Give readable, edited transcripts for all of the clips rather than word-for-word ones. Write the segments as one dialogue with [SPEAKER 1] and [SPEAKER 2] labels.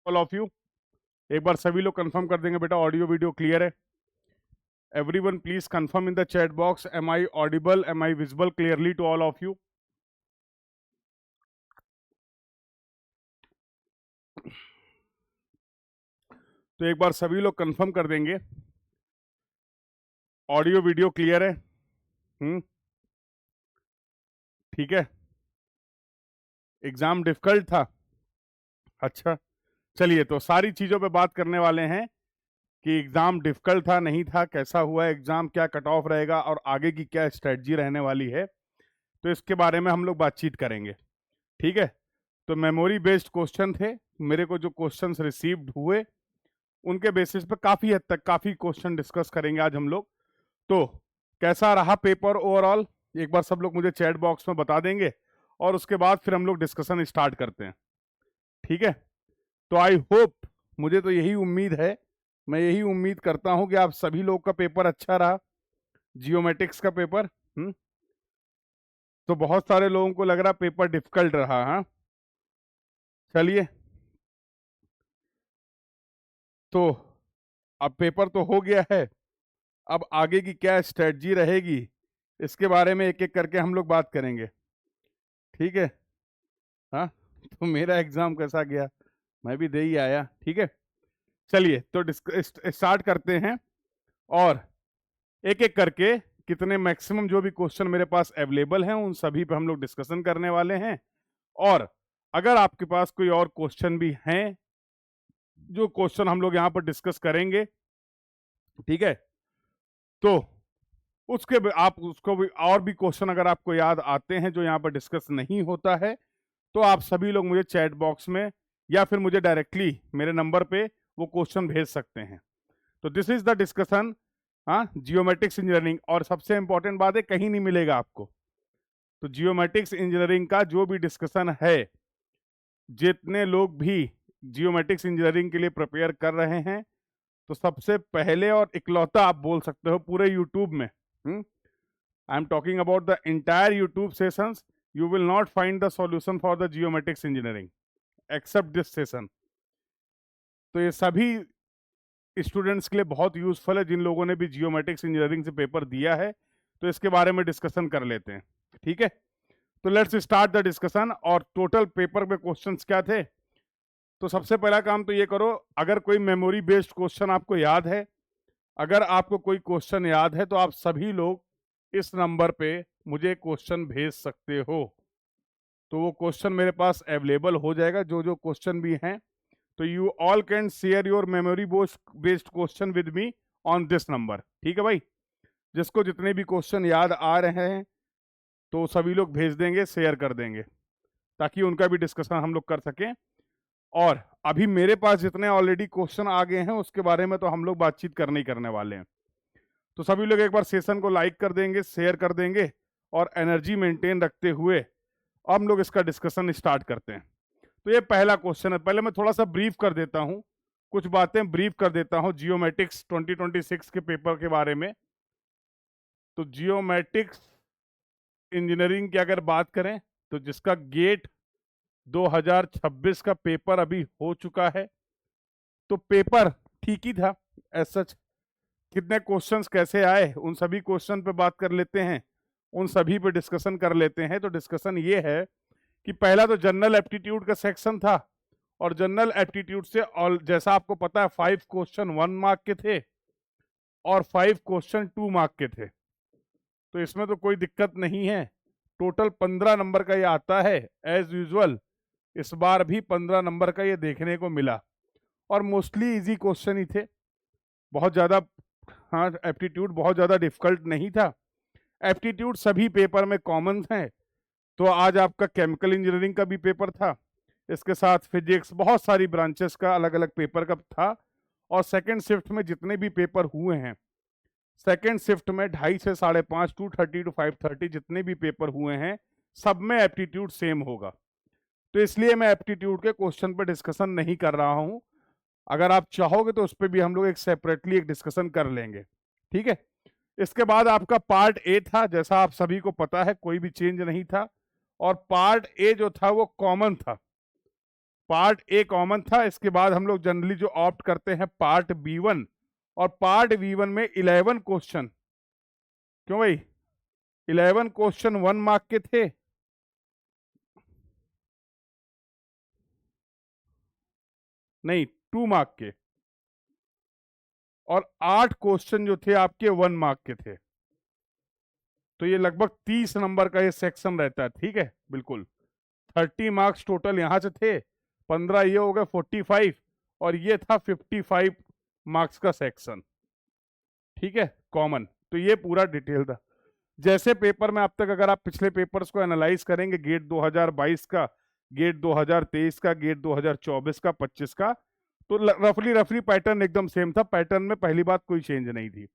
[SPEAKER 1] All of you. एक बार सभी लोग कंफर्म कर देंगे बेटा ऑडियो वीडियो क्लियर है। Everyone please confirm in the chat box, am I audible, am I visible clearly to all of you. तो एक बार सभी लोग कंफर्म कर देंगे ऑडियो वीडियो क्लियर है। ठीक है। एग्जाम डिफिकल्ट था? अच्छा, चलिए तो सारी चीजों पे बात करने वाले हैं कि एग्जाम डिफिकल्ट था नहीं था, कैसा हुआ एग्जाम, क्या कट ऑफ रहेगा और आगे की क्या स्ट्रेटजी रहने वाली है, तो इसके बारे में हम लोग बातचीत करेंगे। ठीक है। तो मेमोरी बेस्ड क्वेश्चन थे, मेरे को जो क्वेश्चंस रिसीव्ड हुए उनके बेसिस पे काफी हद तक काफी क्वेश्चन डिस्कस करेंगे आज हम लोग। तो कैसा रहा पेपर ओवरऑल, एक बार सब लोग मुझे चैट बॉक्स में बता देंगे और उसके बाद फिर हम लोग डिस्कशन स्टार्ट करते हैं। ठीक है। तो आई होप, मुझे तो यही उम्मीद है, मैं यही उम्मीद करता हूं कि आप सभी लोग का पेपर अच्छा रहा, जियोमेट्रिक्स का पेपर। तो बहुत सारे लोगों को लग रहा पेपर डिफिकल्ट रहा। हाँ, चलिए तो अब पेपर तो हो गया है, अब आगे की क्या स्ट्रेटजी रहेगी इसके बारे में एक एक करके हम लोग बात करेंगे। ठीक है। हाँ, तो मेरा एग्जाम कैसा गया, मैं भी दे ही आया। ठीक है, चलिए तो स्टार्ट करते हैं और एक एक करके कितने मैक्सिमम जो भी क्वेश्चन मेरे पास अवेलेबल हैं उन सभी पे हम लोग डिस्कशन करने वाले हैं। और अगर आपके पास कोई और क्वेश्चन भी हैं जो क्वेश्चन हम लोग यहाँ पर डिस्कस करेंगे, ठीक है, तो आप उसको भी और भी क्वेश्चन अगर आपको याद आते हैं जो यहाँ पर डिस्कस नहीं होता है तो आप सभी लोग मुझे चैट बॉक्स में या फिर मुझे डायरेक्टली मेरे नंबर पे वो क्वेश्चन भेज सकते हैं। तो दिस इज द डिस्कशन, हाँ, जियोमेट्रिक्स इंजीनियरिंग। और सबसे इंपॉर्टेंट बात है, कहीं नहीं मिलेगा आपको। तो जियोमेट्रिक्स इंजीनियरिंग का जो भी डिस्कशन है, जितने लोग भी जियोमेट्रिक्स इंजीनियरिंग के लिए प्रिपेयर कर रहे हैं, तो सबसे पहले और इकलौता आप बोल सकते हो पूरे यूट्यूब में, I am talking about the entire YouTube sessions, you will not find the solution for the geomatics engineering except this session. तो ये सभी स्टूडेंट्स के लिए बहुत यूजफुल है जिन लोगों ने भी जियोमेट्रिक्स इंजीनियरिंग से पेपर दिया है। तो इसके बारे में डिस्कशन कर लेते हैं। ठीक है, तो लेट्स स्टार्ट द डिस्कशन। और टोटल पेपर में क्वेश्चंस क्या थे, तो सबसे पहला काम तो ये करो, अगर कोई मेमोरी बेस्ड क्वेश्चन आपको याद है, अगर आपको कोई क्वेश्चन याद है तो आप सभी लोग इस नंबर पे मुझे क्वेश्चन भेज सकते हो। तो वो क्वेश्चन मेरे पास अवेलेबल हो जाएगा, जो जो क्वेश्चन भी हैं। तो you all can share your memory based question with me on this number. ठीक है भाई, जिसको जितने भी क्वेश्चन याद आ रहे हैं तो सभी लोग भेज देंगे, शेयर कर देंगे, ताकि उनका भी डिस्कशन हम लोग कर सकें। और अभी मेरे पास जितने ऑलरेडी क्वेश्चन आ गए हैं उसके बारे में तो हम लोग बातचीत करने ही करने वाले हैं। तो सभी लोग एक बार सेशन को लाइक कर देंगे, शेयर कर देंगे और एनर्जी मेंटेन रखते हुए अब हम लोग इसका डिस्कशन स्टार्ट करते हैं। तो ये पहला क्वेश्चन है, पहले मैं थोड़ा सा ब्रीफ कर देता हूं, कुछ बातें ब्रीफ कर देता हूं जियोमेट्रिक्स 2026 के पेपर के बारे में। तो जियोमेट्रिक्स इंजीनियरिंग की अगर बात करें तो जिसका गेट 2026 का पेपर अभी हो चुका है, तो पेपर ठीक ही था एज सच। कितने क्वेश्चंस कैसे आए उन सभी क्वेश्चन पे बात कर लेते हैं, उन सभी पे डिस्कशन कर लेते हैं। तो डिस्कशन ये है कि पहला तो जनरल एप्टीट्यूड का सेक्शन था, और जनरल एप्टीट्यूड से और जैसा आपको पता है 5 क्वेश्चन 1 मार्क के थे और 5 क्वेश्चन 2 मार्क के थे। तो इसमें तो कोई दिक्कत नहीं है, टोटल 15 नंबर का ये आता है एज यूजुअल। इस बार भी 15 नंबर का ये देखने को मिला और मोस्टली इजी क्वेश्चन ही थे, बहुत ज़्यादा, हाँ, एप्टीट्यूड बहुत ज़्यादा डिफिकल्ट नहीं था। एप्टीट्यूड सभी पेपर में कॉमन है। तो आज आपका केमिकल इंजीनियरिंग का भी पेपर था, इसके साथ फिजिक्स, बहुत सारी ब्रांचेस का अलग अलग पेपर का था। और सेकेंड शिफ्ट में जितने भी पेपर हुए हैं, सेकेंड शिफ्ट में 2:30 से 5:30, 2:30 to 5:30 जितने भी पेपर हुए हैं, सब में एप्टीट्यूड सेम होगा। तो इसलिए मैं एप्टीट्यूड के क्वेश्चन पर डिस्कशन नहीं कर रहा हूं। अगर आप चाहोगे तो उस पर भी हम लोग एक सेपरेटली एक डिस्कशन कर लेंगे। ठीक है। इसके बाद आपका पार्ट ए था, जैसा आप सभी को पता है कोई भी चेंज नहीं था, और पार्ट ए जो था वो कॉमन था। पार्ट ए कॉमन था, इसके बाद हम लोग जनरली जो ऑप्ट करते हैं पार्ट B1, और पार्ट B1 में 11 क्वेश्चन, क्यों भाई 11 क्वेश्चन 1 मार्क के थे, नहीं 2 मार्क के, और 8 क्वेश्चन जो थे आपके 1 मार्क के थे। तो ये लगभग 30 नंबर का ये सेक्शन रहता है, ठीक है, बिल्कुल 30 मार्क्स टोटल यहां से थे, 15 ये हो गए 45, और ये था 55 मार्क्स का सेक्शन, ठीक है, कॉमन। तो ये पूरा डिटेल था। जैसे पेपर में अब तक अगर आप पिछले पेपर्स को एनालाइज करेंगे, गेट 2022 का, गेट 2023 का, गेट 2024 का, 25 का, तो रफली रफली पैटर्न एकदम सेम था। पैटर्न में पहली बात कोई चेंज नहीं थी,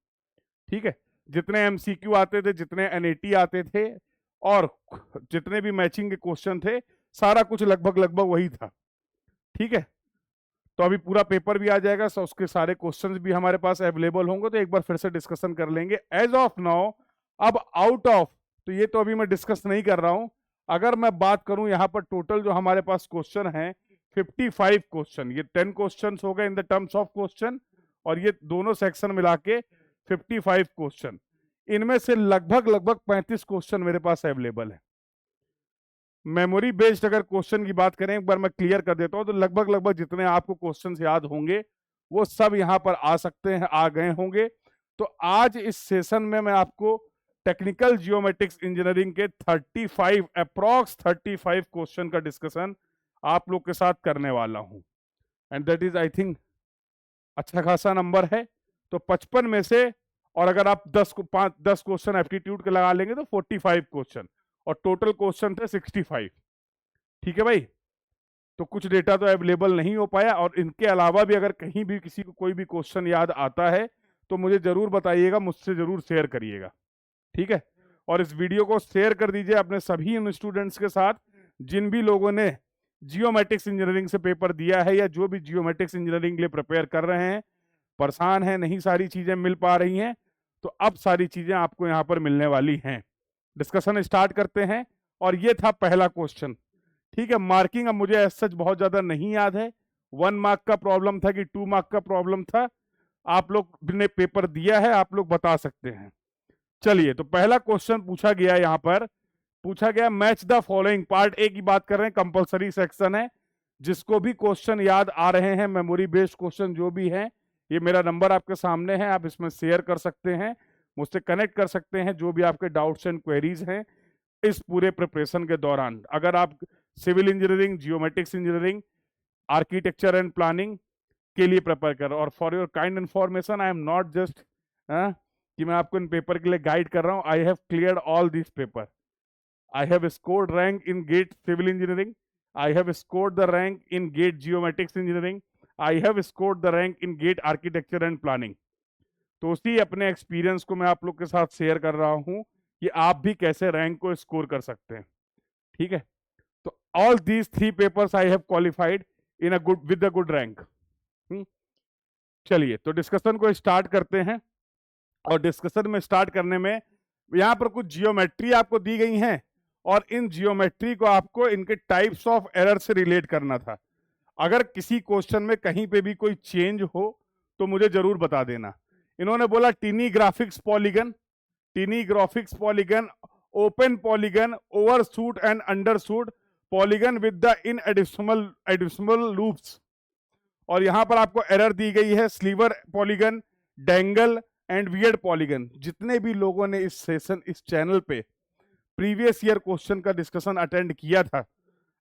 [SPEAKER 1] ठीक है। जितने एमसीक्यू आते थे, जितने एनएटी आते थे, और जितने भी मैचिंग के क्वेश्चन थे, सारा कुछ लगभग लगभग वही था, ठीक है। तो अभी पूरा पेपर भी आ जाएगा, सो उसके सारे क्वेश्चंस भी हमारे पास अवेलेबल होंगे, तो एक बार फिर से डिस्कशन कर लेंगे। एज ऑफ नाउ, अब आउट ऑफ, तो ये तो अभी मैं डिस्कस नहीं कर रहा हूं, अगर मैं बात करूं यहाँ पर टोटल जो हमारे पास क्वेश्चन है 55 क्वेश्चन, ये 10 क्वेश्चन हो गए in the terms of question, और ये दोनों सेक्शन मिला के 55 क्वेश्चन। इनमें से लगभग लगभग 35 क्वेश्चन मेरे पास अवेलेबल है। मेमोरी बेस्ड अगर क्वेश्चन की बात करें, एक बार मैं क्लियर कर देता हूं, तो लगभग लगभग जितने आपको क्वेश्चंस याद होंगे वो सब यहां पर आ सकते हैं, आ गए होंगे। तो आज इस सेशन में मैं आपको टेक्निकल जियोमेट्रिक्स इंजीनियरिंग के 35 क्वेश्चन का डिस्कशन आप लोग के साथ करने वाला हूं, and that is I think अच्छा खासा नंबर है। तो 55 में से, और अगर आप 10 क्वेश्चन एप्टीट्यूड के लगा लेंगे तो 45 क्वेश्चन, और टोटल क्वेश्चन थे 65, ठीक है भाई। तो कुछ डेटा तो अवेलेबल नहीं हो पाया, और इनके अलावा भी अगर कहीं भी किसी को कोई भी क्वेश्चन याद आता है तो मुझे जरूर बताइएगा, मुझसे जरूर शेयर करिएगा, ठीक है। और इस वीडियो को शेयर कर दीजिए अपने सभी उन स्टूडेंट्स के साथ जिन भी लोगों ने जियोमेट्रिक्स इंजीनियरिंग से पेपर दिया है, या जो भी जियोमेट्रिक्स इंजीनियरिंग के लिए प्रिपेयर कर रहे हैं, परेशान हैं, नहीं सारी चीजें मिल पा रही हैं, तो अब सारी चीजें आपको यहाँ पर मिलने वाली हैं। डिस्कशन स्टार्ट करते हैं, और ये था पहला क्वेश्चन, ठीक है। मार्किंग अब मुझे सच बहुत ज्यादा नहीं याद है, 1 मार्क का प्रॉब्लम था कि 2 मार्क का प्रॉब्लम था, आप लोग ने पेपर दिया है, आप लोग बता सकते हैं। चलिए, तो पहला क्वेश्चन पूछा गया, यहां पर पूछा गया match the following, part A की बात कर रहे हैं, कंपलसरी सेक्शन है। जिसको भी क्वेश्चन याद आ रहे हैं, मेमोरी बेस्ड क्वेश्चन जो भी है, ये मेरा नंबर आपके सामने है, आप इसमें शेयर कर सकते हैं, मुझसे कनेक्ट कर सकते हैं, जो भी आपके डाउट्स एंड क्वेरीज हैं इस पूरे प्रिपरेशन के दौरान। अगर आप civil engineering, geomatics engineering, architecture and planning के लिए प्रिपेयर कर रहा हूं, और for your kind information, I am not just कि मैं आपको इन पेपर के लिए गाइड कर रहा हूं, I have cleared all this paper, I have scored rank in GATE civil engineering, I have scored the rank in GATE geomatics engineering, I have scored the rank in GATE architecture and planning. तो उसी अपने experience को मैं आप लोग के साथ share कर रहा हूं कि आप भी कैसे रैंक को स्कोर कर सकते हैं, ठीक है। तो all these 3 papers I have qualified in a good with a good rank. चलिए, तो डिस्कशन को स्टार्ट करते हैं, और डिस्कशन में स्टार्ट करने में यहां पर कुछ जियोमेट्री आपको दी गई हैं, और इन जियोमेट्री को आपको इनके टाइप्स ऑफ एरर से रिलेट करना था। अगर किसी क्वेश्चन में कहीं पे भी कोई चेंज हो तो मुझे जरूर बता देना। इन्होंने बोला tiny graphics polygon, tiny graphics polygon, open polygon, overshoot and undershoot polygon with the in additional loops. और यहां पर आपको एरर दी गई है sliver polygon, dangle and weird polygon. जितने भी लोगों ने इस सेशन, इस चैनल पे प्रीवियस ईयर क्वेश्चन का डिस्कशन अटेंड किया था,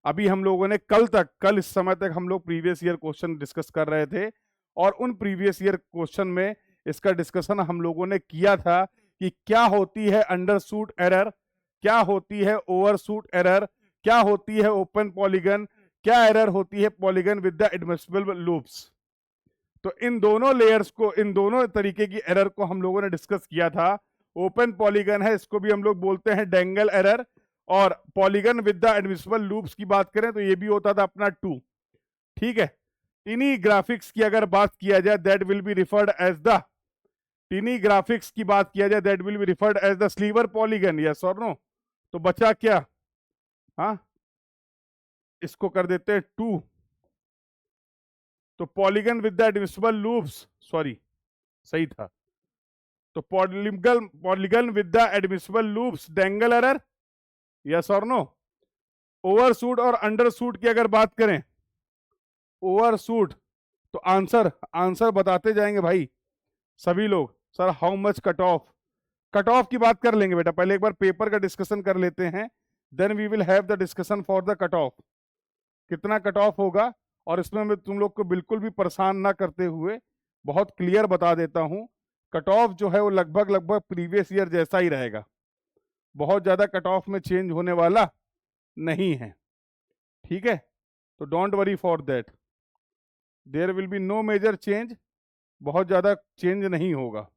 [SPEAKER 1] अभी हम लोगों ने कल इस समय तक हम लोग प्रीवियस ईयर क्वेश्चन डिस्कस कर रहे थे, और उन प्रीवियस ईयर क्वेश्चन में इसका डिस्कशन हम लोगों ने किया था कि क्या होती है अंडरशूट एरर, क्या होती है ओवरशूट एरर, क्या होती है ओपन पॉलीगन, क्या एरर होती है polygon with the admissible loops. तो इन दोनों लेयर्स को, इन दोनों तरीके की एरर को हम लोगों ने डिस्कस किया था। ओपन पॉलीगन है, इसको भी हम लोग बोलते हैं डेंगल एरर, और polygon with the admissible loops की बात करें तो ये भी होता था अपना 2, ठीक है। टीनी ग्राफिक्स की अगर बात किया जाए, that will be referred as the, tiny graphics की बात किया जाए that will be referred as the sliver polygon, yes और नो। तो बचा क्या, हाँ, इसको कर देते हैं 2, तो polygon with the admissible loops, sorry सही था, तो polygon with the admissible loops dangle error, yes और नो। ओवरशूट और अंडरशूट की अगर बात करें, ओवरशूट तो आंसर आंसर बताते जाएंगे भाई सभी लोग। Sir how much cut off, cut off की बात कर लेंगे बेटा, पहले एक बार पेपर का डिस्कशन कर लेते हैं, then we will have the discussion for the cut off, कितना कट ऑफ होगा। और इसमें मैं तुम लोग को बिल्कुल भी परेशान ना करते हुए बहुत क्लियर बता देता हूं, कट ऑफ जो है वो लगभग लगभग प्रीवियस ईयर जैसा ही रहेगा, बहुत ज्यादा कट ऑफ में चेंज होने वाला नहीं है, ठीक है। तो don't worry for that, there will be no major change, बहुत ज्यादा चेंज नहीं होगा।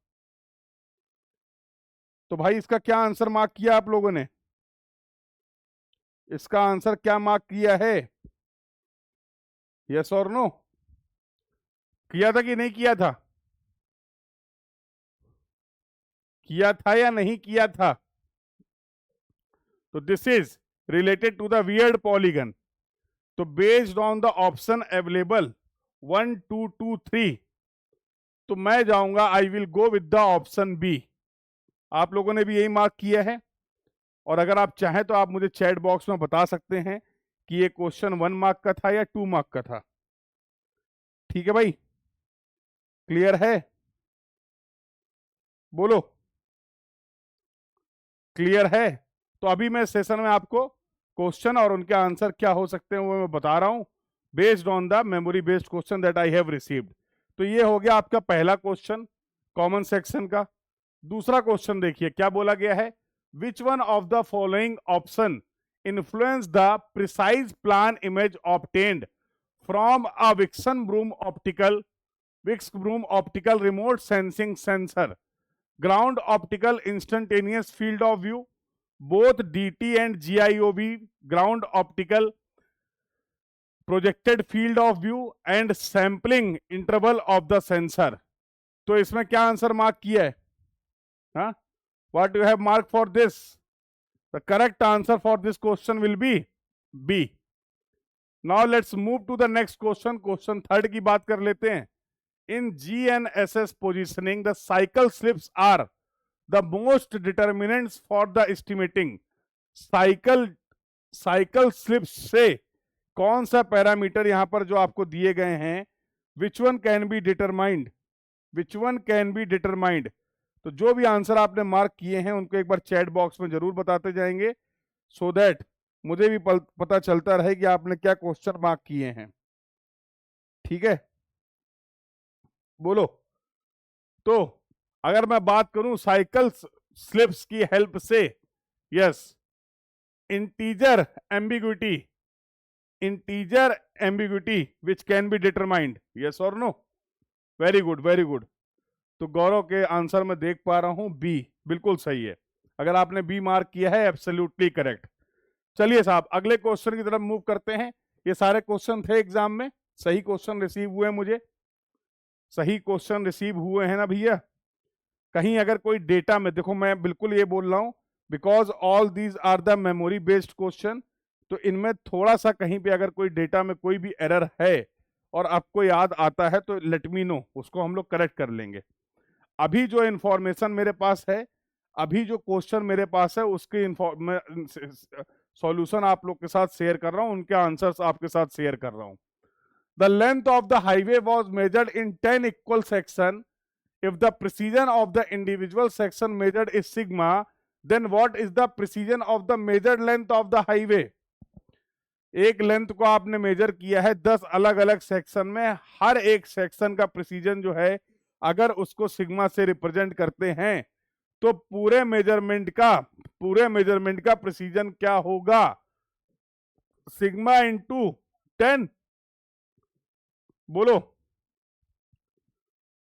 [SPEAKER 1] तो भाई इसका क्या आंसर मार्क किया आप लोगों ने, इसका आंसर क्या मार्क किया है, यस और नो, किया था कि नहीं किया था, किया था या नहीं किया था। तो this is related to the weird polygon, तो based on the option available 1 2 2 3, तो मैं जाऊंगा, I will go with the option B. आप लोगों ने भी यही मार्क किया है, और अगर आप चाहें तो आप मुझे चैट बॉक्स में बता सकते हैं कि ये क्वेश्चन 1 मार्क का था या 2 मार्क का था। ठीक है भाई, क्लियर है, बोलो क्लियर है। तो अभी मैं सेशन में आपको क्वेश्चन और उनके आंसर क्या हो सकते हैं वो मैं बता रहा हूं, based on the memory based question that I have received. तो ये हो गया आपका पहला क्वेश्चन कॉमन सेक्शन का। दूसरा क्वेश्चन देखिए क्या बोला गया है, which one of the following option influence the precise plan image obtained from a विक्सन broom optical remote sensing sensor, ground optical instantaneous field of view, both DT and GIOV, ground optical projected field of view and sampling interval of the sensor। तो इसमें क्या answer mark किया है, हाँ, what you have marked for this, the correct answer for this question will be B। now let's move to the next question, question third की बात कर लेते हैं। in GNSS positioning the cycle slips are the most determinants for the estimating, cycle slips से कौन सा parameter यहां पर जो आपको दिए गए हैं, which one can be determined, which one can be determined. तो जो भी आंसर आपने मार्क किए हैं उनको एक बार चैट बॉक्स में जरूर बताते जाएंगे, सो दैट मुझे भी पता चलता रहे कि आपने क्या क्वेश्चन मार्क किए हैं, ठीक है, बोलो। तो अगर मैं बात करूं साइकिल स्लिप्स की हेल्प से, yes, integer ambiguity, integer ambiguity which can be determined, yes और no, very good very good. तो गौरव के आंसर में देख पा रहा हूं बी बिल्कुल सही है, अगर आपने बी मार्क किया है एब्सोल्युटली करेक्ट। चलिए साहब अगले क्वेश्चन की तरफ मूव करते हैं। ये सारे क्वेश्चन थे एग्जाम में, सही क्वेश्चन रिसीव हुए, मुझे सही क्वेश्चन रिसीव हुए हैं ना भैया। कहीं अगर कोई डेटा में, देखो मैं बिल्कुल ये बोल रहा हूं because all these are the memory based question, तो इनमें थोड़ा सा कहीं पे अगर कोई डेटा में कोई भी एरर है और आपको याद आता है तो लेट मी नो, उसको हम लोग करेक्ट कर लेंगे। अभी जो इंफॉर्मेशन मेरे पास है, अभी जो क्वेश्चन मेरे पास है उसके सॉल्यूशन आप लोग के साथ शेयर कर रहा हूं, उनके आंसर्स आपके साथ शेयर कर रहा हूं। The length of the highway was measured in 10 equal section, if the precision of the individual section measured is sigma, then what is the precision of the measured length of the highway। एक length को आपने major किया है 10 अलग अलग section में, हर एक section का प्रिसीजन जो है अगर उसको सिग्मा से रिप्रेजेंट करते हैं तो पूरे मेजरमेंट का प्रिसीजन क्या होगा, सिग्मा इंटू 10, बोलो,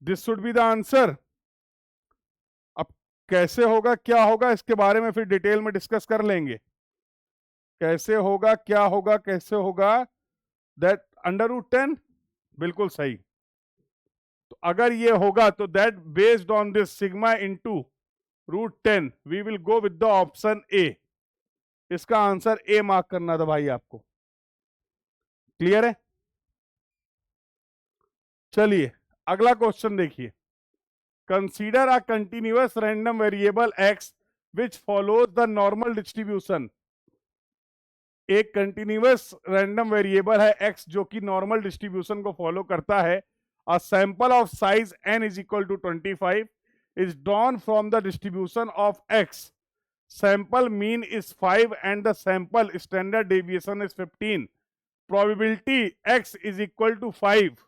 [SPEAKER 1] this should be the answer. अब कैसे होगा क्या होगा इसके बारे में फिर डिटेल में डिस्कस कर लेंगे, कैसे होगा क्या होगा कैसे होगा, दैट √10 बिल्कुल सही। तो अगर ये होगा तो that based on this sigma into √10 we will go with the option A. इसका आंसर ए मार्क करना था भाई आपको, क्लियर है। चलिए अगला क्वेश्चन देखिए। Consider a continuous random variable X which follows the normal distribution. एक कंटिन्यूअस रैंडम वेरिएबल है एक्स जो कि नॉर्मल डिस्ट्रीब्यूशन को फॉलो करता है। A sample of size n is equal to 25 is drawn from the distribution of X. Sample mean is 5 and the sample standard deviation is 15। Probability x is equal to 5।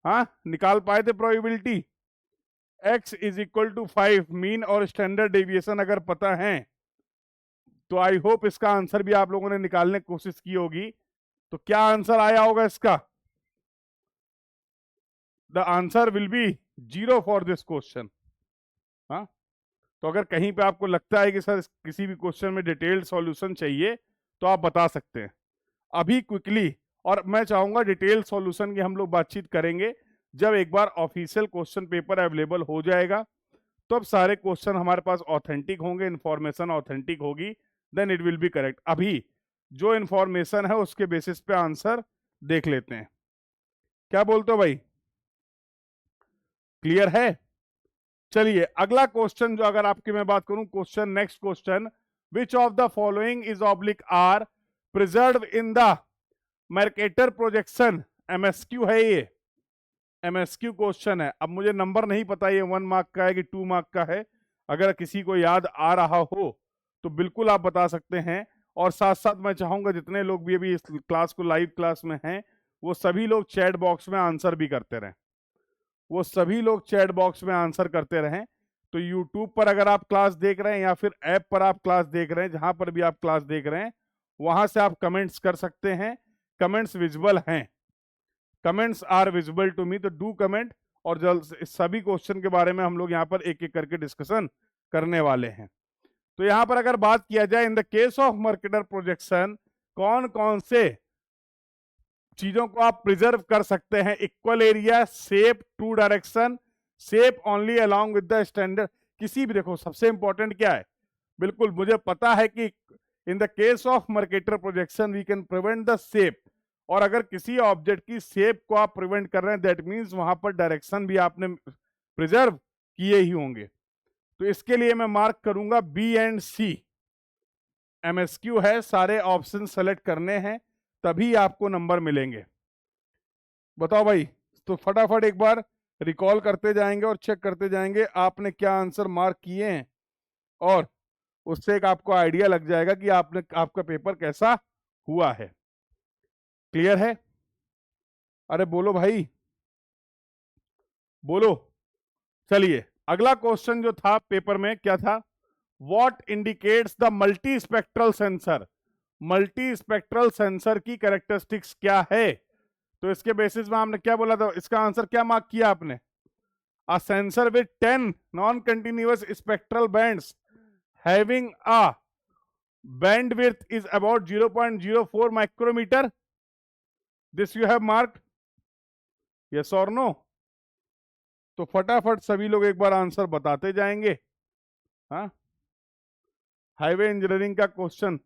[SPEAKER 1] हाँ, निकाल पाए थे probability? x is equal to 5, mean और standard deviation अगर पता है तो I hope इसका आंसर भी आप लोगों ने निकालने की कोशिश की होगी। तो क्या आंसर आया होगा इसका? The answer will be 0 for this question. हाँ, तो अगर कहीं पे आपको लगता है कि सर किसी भी क्वेश्चन में डिटेल्ड सॉल्यूशन चाहिए तो आप बता सकते हैं अभी क्विकली। और मैं चाहूंगा डिटेल सॉल्यूशन की हम लोग बातचीत करेंगे जब एक बार ऑफिशियल क्वेश्चन पेपर अवेलेबल हो जाएगा। तो अब सारे क्वेश्चन हमारे पास ऑथेंटिक होंगे, इंफॉर्मेशन ऑथेंटिक होगी, then it will be correct. अभी जो इंफॉर्मेशन है उसके बेसिस पे आंसर देख लेते हैं। क्या बोलते हो भाई? क्लियर है? चलिए अगला क्वेश्चन जो अगर आपकी मैं बात करूं, question next question, which of the following is oblique or preserve in the Mercator projection. MSQ है ये, एमएसक्यू क्वेश्चन है। अब मुझे नंबर नहीं पता ये 1 मार्क का है कि 2 मार्क का है। अगर किसी को याद आ रहा हो तो बिल्कुल आप बता सकते हैं। और साथ साथ मैं चाहूंगा जितने लोग भी अभी इस क्लास को लाइव क्लास में हैं वो सभी लोग चैट बॉक्स में आंसर भी करते रहें। वो सभी लोग चैट बॉक्स में आंसर करते रहें। तो यूट्यूब पर अगर आप क्लास देख रहे हैं या फिर ऐप पर आप क्लास देख रहे हैं, जहां पर भी आप क्लास देख रहे हैं वहां से आप कमेंट्स कर सकते हैं। कमेंट्स विजिबल हैं, comments are visible to me, तो डू कमेंट। और जल्द इस सभी क्वेश्चन के बारे में हम लोग यहाँ पर एक एक करके डिस्कशन करने वाले हैं। तो यहाँ पर अगर बात किया जाए इन the case of Mercator projection, कौन कौन से चीजों को आप प्रिजर्व कर सकते हैं? Equal area, shape, to direction, shape only along with the standard. किसी भी, देखो सबसे इंपॉर्टेंट क्या है, बिल्कुल मुझे पता है कि in the case of Mercator projection we can prevent the shape. और अगर किसी ऑब्जेक्ट की शेप को आप प्रिवेंट कर रहे हैं दैट मीन्स वहां पर डायरेक्शन भी आपने प्रिजर्व किए ही होंगे। तो इसके लिए मैं मार्क करूंगा बी एंड सी। एमएसक्यू है, सारे ऑप्शन सेलेक्ट करने हैं तभी आपको नंबर मिलेंगे। बताओ भाई, तो फटाफट एक बार रिकॉल करते जाएंगे और चेक करते जाएंगे आपने क्या आंसर मार्क किए हैं, और उससे एक आपको आइडिया लग जाएगा कि आपका पेपर कैसा हुआ है। क्लियर है? अरे बोलो भाई, बोलो। चलिए अगला क्वेश्चन जो था पेपर में क्या था? What indicates the multi spectral sensor. Multi spectral sensor की कैरेक्टरिस्टिक्स क्या है? तो इसके बेसिस में हमने क्या बोला था, इसका आंसर क्या मार्क किया आपने? A sensor with 10 non continuous spectral bands having a bandwidth is about 0.04 micrometer. This you have marked? Yes or no? तो फटाफट सभी लोग एक बार आंसर बताते जाएंगे। हाँ, हाईवे इंजीनियरिंग का क्वेश्चन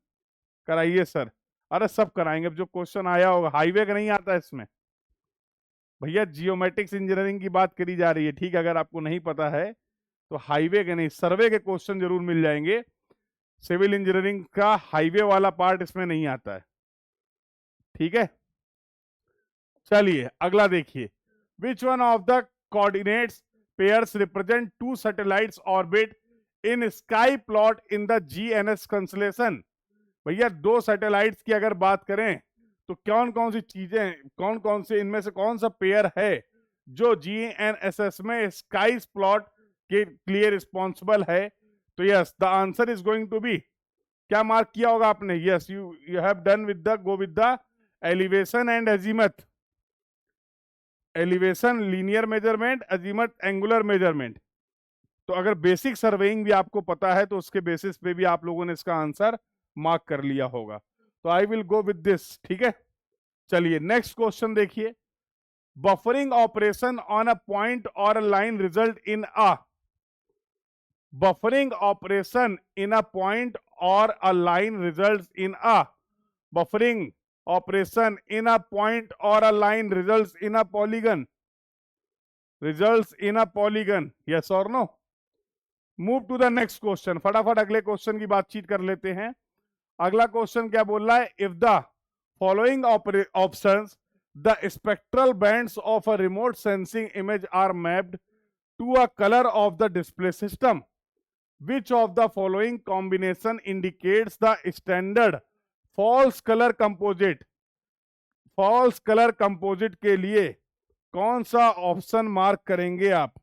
[SPEAKER 1] कराइए सर। अरे सब कराएंगे, अब जो क्वेश्चन आया होगा। हाईवे का नहीं आता इसमें भैया, जियोमेट्रिक्स इंजीनियरिंग की बात करी जा रही है, ठीक है? अगर आपको नहीं पता है तो हाईवे के नहीं, सर्वे के क्वेश्चन जरूर मिल जाएंगे। सिविल इंजीनियरिंग का हाईवे वाला पार्ट इसमें नहीं आता है, ठीक है? चलिए अगला देखिए, which one of the coordinates pairs represent two satellites orbit in sky plot in the GNSS constellation. भैया दो सैटेलाइट्स की अगर बात करें तो कौन कौन सी चीजें, कौन कौन से इनमें से कौन सा पेयर है जो जीएनएसएस में स्काई प्लॉट के लिए रिस्पॉन्सिबल है? तो yes, the answer is going to be, क्या मार्क किया होगा आपने? Yes, you have done with the, go with the elevation and azimuth. Elevation linear measurement, azimuth angular measurement. तो अगर बेसिक सर्वेइंग भी आपको पता है तो उसके बेसिस पे भी आप लोगों ने इसका आंसर मार्क कर लिया होगा। तो I will go with this, ठीक है? चलिए नेक्स्ट क्वेश्चन देखिए, buffering operation on a point और a line result in a. Buffering operation in a point और a line result in a. Buffering operation in a point और a line result in a polygon. Results in a polygon, yes और no? Move to the next question, फटाफट अगले question की बातचीत कर लेते हैं। अगला क्वेश्चन क्या बोल रहा है? If the following options the spectral bands of a remote sensing image are mapped to a colour of the display system, which of the following combination indicates the standard false color composite? false color composite के लिए कौन सा option mark करेंगे आप?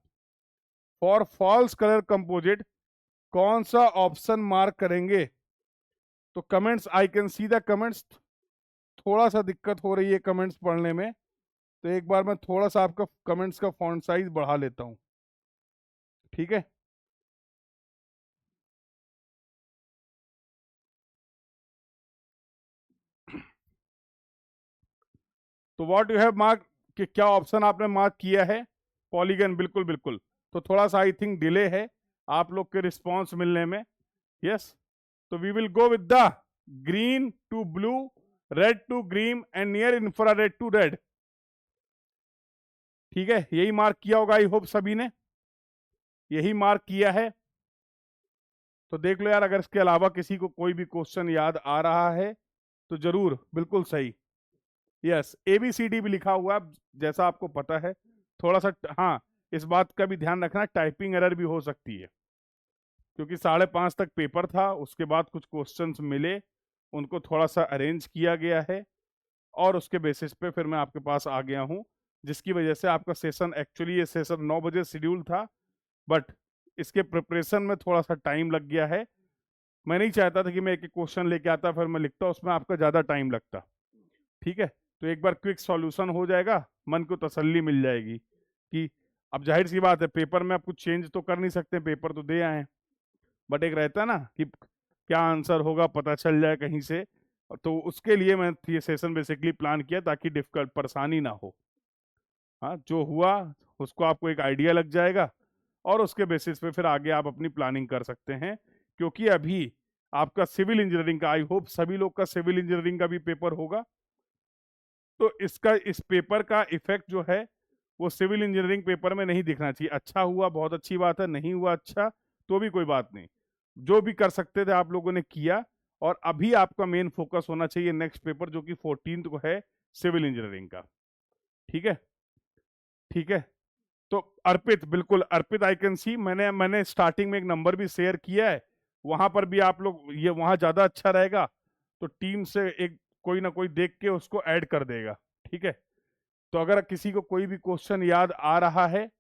[SPEAKER 1] For false colour composite कौन सा option mark करेंगे? तो comments, I can see the comments. थोड़ा सा दिक्कत हो रही है कमेंट्स पढ़ने में, तो एक बार मैं थोड़ा सा आपका कमेंट्स का फॉन्ट साइज बढ़ा लेता हूं, ठीक है? तो व्हाट यू हैव मार्क, कि क्या ऑप्शन आपने मार्क किया है? पॉलीगन, बिल्कुल बिल्कुल। तो थोड़ा सा आई थिंक डिले है आप लोग के रिस्पॉन्स मिलने में। यस, तो we will go with the green to blue, red to green and near infrared to red. ठीक है, यही मार्क किया होगा, आई होप सभी ने यही मार्क किया है। तो देख लो यार, अगर इसके अलावा किसी को कोई भी क्वेश्चन याद आ रहा है तो जरूर, बिल्कुल सही। यस, ABCD भी लिखा हुआ है जैसा आपको पता है। थोड़ा सा हाँ, इस बात का भी ध्यान रखना, टाइपिंग एरर भी हो सकती है, क्योंकि 5:30 तक पेपर था, उसके बाद कुछ क्वेश्चंस मिले, उनको थोड़ा सा अरेंज किया गया है और उसके बेसिस पे फिर मैं आपके पास आ गया हूँ, जिसकी वजह से आपका सेशन, एक्चुअली ये सेशन 9 बजे शेड्यूल था, बट इसके प्रिपरेशन में थोड़ा सा टाइम लग गया है। मैं नहीं चाहता था कि मैं एक एक क्वेश्चन लेके आता फिर मैं लिखता, उसमें आपका ज़्यादा टाइम लगता। ठीक है, तो एक बार क्विक सॉल्यूशन हो जाएगा, मन को तसल्ली मिल जाएगी कि अब जाहिर सी बात है पेपर में आप कुछ चेंज तो कर नहीं सकते, पेपर तो दे आए, बट एक रहता है ना कि क्या आंसर होगा पता चल जाए कहीं से। तो उसके लिए मैं ये सेशन बेसिकली प्लान किया ताकि डिफिकल्ट परेशानी ना हो। हाँ, जो हुआ उसको आपको एक आइडिया लग जाएगा और उसके बेसिस पे फिर आगे आप अपनी प्लानिंग कर सकते हैं, क्योंकि अभी आपका सिविल इंजीनियरिंग का, आई होप सभी लोग का सिविल इंजीनियरिंग का भी पेपर होगा, तो इसका, इस पेपर का इफेक्ट जो है वो सिविल इंजीनियरिंग पेपर में नहीं दिखना चाहिए। अच्छा हुआ, बहुत अच्छी बात है, नहीं हुआ अच्छा तो भी कोई बात नहीं, जो भी कर सकते थे आप लोगों ने किया। और अभी आपका मेन फोकस होना चाहिए नेक्स्ट पेपर, जो कि 14 को है, सिविल इंजीनियरिंग का। ठीक है, ठीक है। तो अर्पित, बिल्कुल अर्पित, आई कैन सी, मैंने स्टार्टिंग में एक नंबर भी शेयर किया है, वहां पर भी आप लोग, ये वहां ज्यादा अच्छा रहेगा, तो टीम से एक कोई ना कोई देख के उसको ऐड कर देगा। ठीक है, तो अगर किसी को कोई भी क्वेश्चन याद आ रहा है,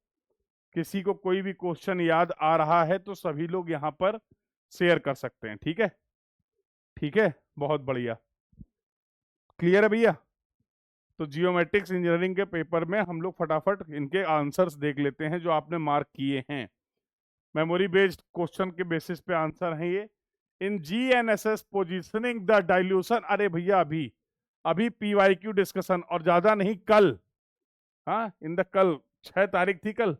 [SPEAKER 1] किसी को कोई भी क्वेश्चन याद आ रहा है तो सभी लोग यहाँ पर शेयर कर सकते हैं। ठीक है, ठीक है, बहुत बढ़िया, क्लियर है भैया? तो जियोमेट्रिक्स इंजीनियरिंग के पेपर में हम लोग फटाफट इनके आंसर्स देख लेते हैं जो आपने मार्क किए हैं। मेमोरी बेस्ड क्वेश्चन के बेसिस पे आंसर है ये। इन GNSS पोजीशनिंग द डाइल्यूशन, अरे भैया अभी अभी PYQ डिस्कशन, और ज्यादा नहीं, कल, हाँ इन द कल 6 तारीख थी कल,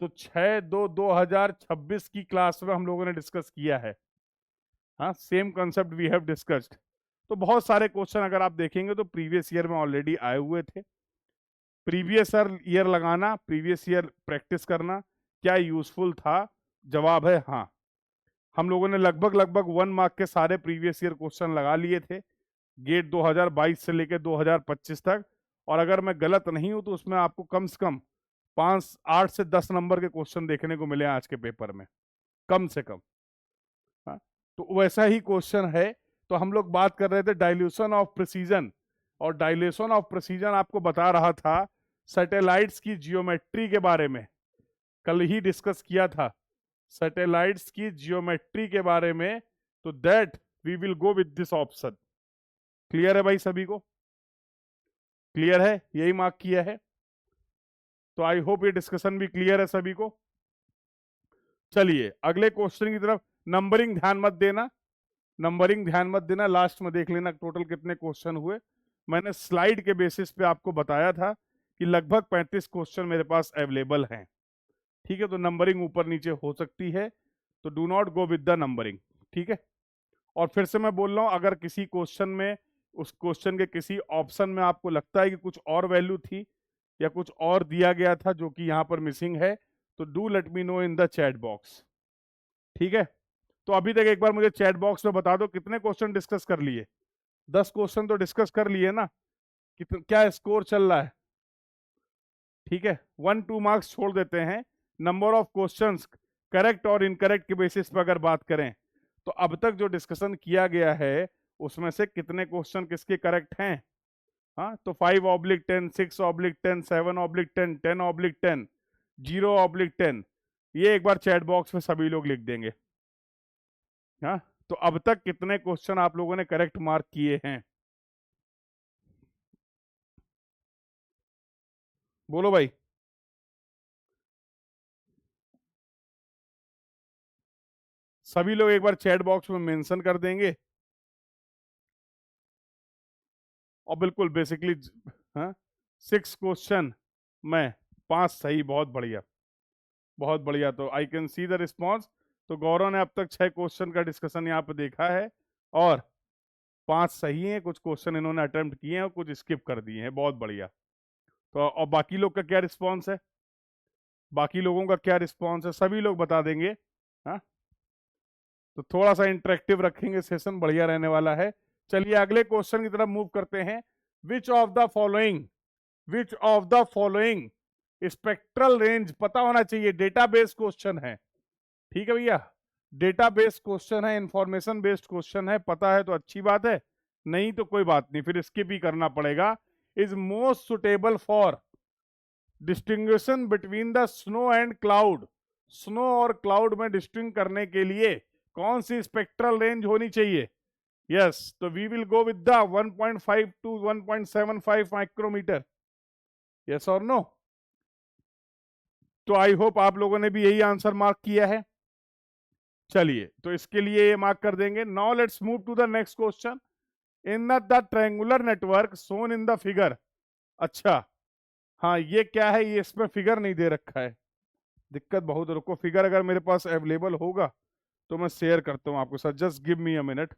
[SPEAKER 1] तो 6/2/2026 की क्लास में हम लोगों ने डिस्कस किया है। हाँ, same concept we have discussed. तो बहुत सारे क्वेश्चन अगर आप देखेंगे तो प्रीवियस ईयर में ऑलरेडी आए हुए थे। प्रीवियस ईयर लगाना, प्रीवियस ईयर प्रैक्टिस करना क्या यूजफुल था? जवाब है हाँ। हम लोगों ने लगभग लगभग 1 मार्क के सारे प्रीवियस ईयर क्वेश्चन लगा लिए थे, गेट 2022 से लेकर 2025 तक। और अगर मैं गलत नहीं हूं तो उसमें आपको कम से कम 8 से 10 नंबर के क्वेश्चन देखने को मिले आज के पेपर में, कम से कम। हाँ, तो वैसा ही क्वेश्चन है। तो हम लोग बात कर रहे थे डाइल्यूशन ऑफ प्रिसीजन, और डाइल्यूशन ऑफ प्रिसीजन आपको बता रहा था सैटेलाइट्स की जियोमेट्री के बारे में, कल ही डिस्कस किया था सैटेलाइट्स की जियोमेट्री के बारे में। तो that we will go with this option. Clear है भाई सभी को? क्लियर है, यही मार्क किया है। तो आई होप ये डिस्कशन भी क्लियर है सभी को। चलिए अगले क्वेश्चन की तरफ। नंबरिंग ध्यान मत देना, नंबरिंग ध्यान मत देना, लास्ट में देख लेना टोटल कितने क्वेश्चन हुए। मैंने स्लाइड के बेसिस पे आपको बताया था कि लगभग 35 क्वेश्चन मेरे पास अवेलेबल हैं। ठीक है, तो नंबरिंग ऊपर नीचे हो सकती है, तो do not go with the numbering. ठीक है, और फिर से मैं बोल रहा हूं, अगर किसी क्वेश्चन में, उस क्वेश्चन के किसी ऑप्शन में आपको लगता है कि कुछ और वैल्यू थी, या कुछ और दिया गया था जो कि यहाँ पर मिसिंग है, तो do let me know in the chat box. ठीक है, तो अभी तक एक बार मुझे चैट बॉक्स में बता दो कितने क्वेश्चन डिस्कस कर लिए। 10 क्वेश्चन तो डिस्कस कर लिए ना, क्या स्कोर चल रहा है? ठीक है, 1-2 मार्क्स छोड़ देते हैं। नंबर ऑफ क्वेश्चंस करेक्ट और इनकरेक्ट के बेसिस पर अगर बात करें तो अब तक जो डिस्कशन किया गया है उसमें से कितने क्वेश्चन किसके करेक्ट हैं? हाँ, तो 5/10, 6/10, 7/10, 10/10, 0/10, ये एक बार चैट बॉक्स में सभी लोग लिख देंगे। हाँ, तो अब तक कितने क्वेश्चन आप लोगों ने करेक्ट मार्क किए हैं? बोलो भाई। सभी लोग एक बार चैट बॉक्स में मेंशन कर देंगे। और बिल्कुल बेसिकली, हाँ, 6 क्वेश्चन में 5 सही, बहुत बढ़िया, बहुत बढ़िया। तो I can see the response. तो गौरव ने अब तक 6 क्वेश्चन का डिस्कशन यहाँ पे देखा है और 5 सही हैं, कुछ क्वेश्चन इन्होंने अटेम्प्ट किए हैं और कुछ स्किप कर दिए हैं, बहुत बढ़िया। तो और बाकी लोग का क्या रिस्पॉन्स है? बाकी लोगों का क्या रिस्पॉन्स है, सभी लोग बता देंगे। हाँ, तो थोड़ा सा इंटरेक्टिव रखेंगे सेशन, बढ़िया रहने वाला है। चलिए अगले क्वेश्चन की तरफ मूव करते हैं। विच of the following, which of the following spectral range, पता होना चाहिए, डेटाबेस क्वेश्चन है। ठीक है भैया, डेटाबेस क्वेश्चन है, इंफॉर्मेशन बेस्ड क्वेश्चन है, पता है तो अच्छी बात है, नहीं तो कोई बात नहीं, फिर स्किप ही करना पड़ेगा। Is most suitable for distinction between the snow and cloud, snow और क्लाउड में डिस्टिंग करने के लिए कौन सी स्पेक्ट्रल रेंज होनी चाहिए? यस, तो we will go with the 1.5 to 1.75 micrometre. Yes और नो? तो आई होप आप लोगों ने भी यही आंसर मार्क किया है। चलिए, तो इसके लिए ये मार्क कर देंगे। Now let's move to the next question. In the triangular network shown in the figure. अच्छा, हाँ, ये क्या है? ये इसमें फिगर नहीं दे रखा है, दिक्कत बहुत। रुको, फिगर अगर मेरे पास अवेलेबल होगा तो मैं शेयर करता हूँ आपके साथ। Just give me a minute.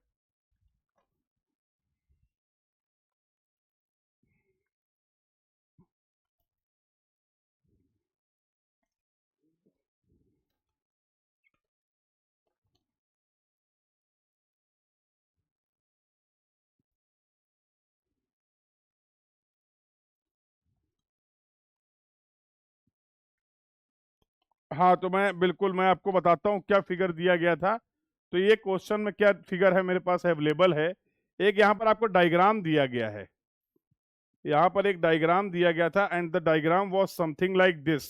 [SPEAKER 1] हाँ, तो मैं बिल्कुल मैं आपको बताता हूँ क्या फिगर दिया गया था। तो ये क्वेश्चन में क्या फिगर है मेरे पास अवेलेबल है, एक यहाँ पर आपको डायग्राम दिया गया है। यहाँ पर एक डायग्राम दिया गया था and the diagram was something like this.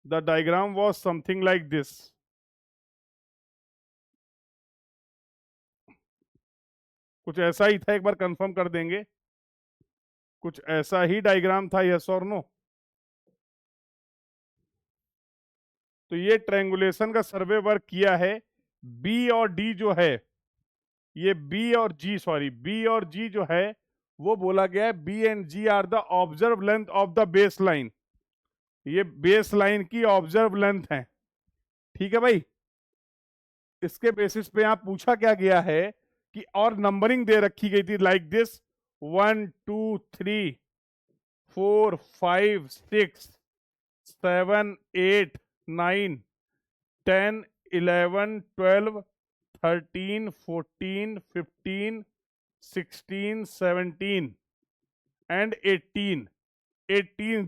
[SPEAKER 1] The diagram was something like this. कुछ ऐसा ही था, एक बार कंफर्म कर देंगे। कुछ ऐसा ही डायग्राम था, यस और नो? तो ये ट्रायंगुलेशन का सर्वे वर्क किया है। बी और डी जो है, ये बी और जी, सॉरी, बी और जी जो है वो बोला गया है B and G are the observe length of the base line. ये बेस लाइन की ऑब्जर्व लेंथ है। ठीक है भाई, इसके बेसिस पे यहां पूछा क्या गया है कि, और नंबरिंग दे रखी गई थी like this, 1 2 3 4 5 6 7 8 9 10 11 12 13 14 15 16 17 and 18,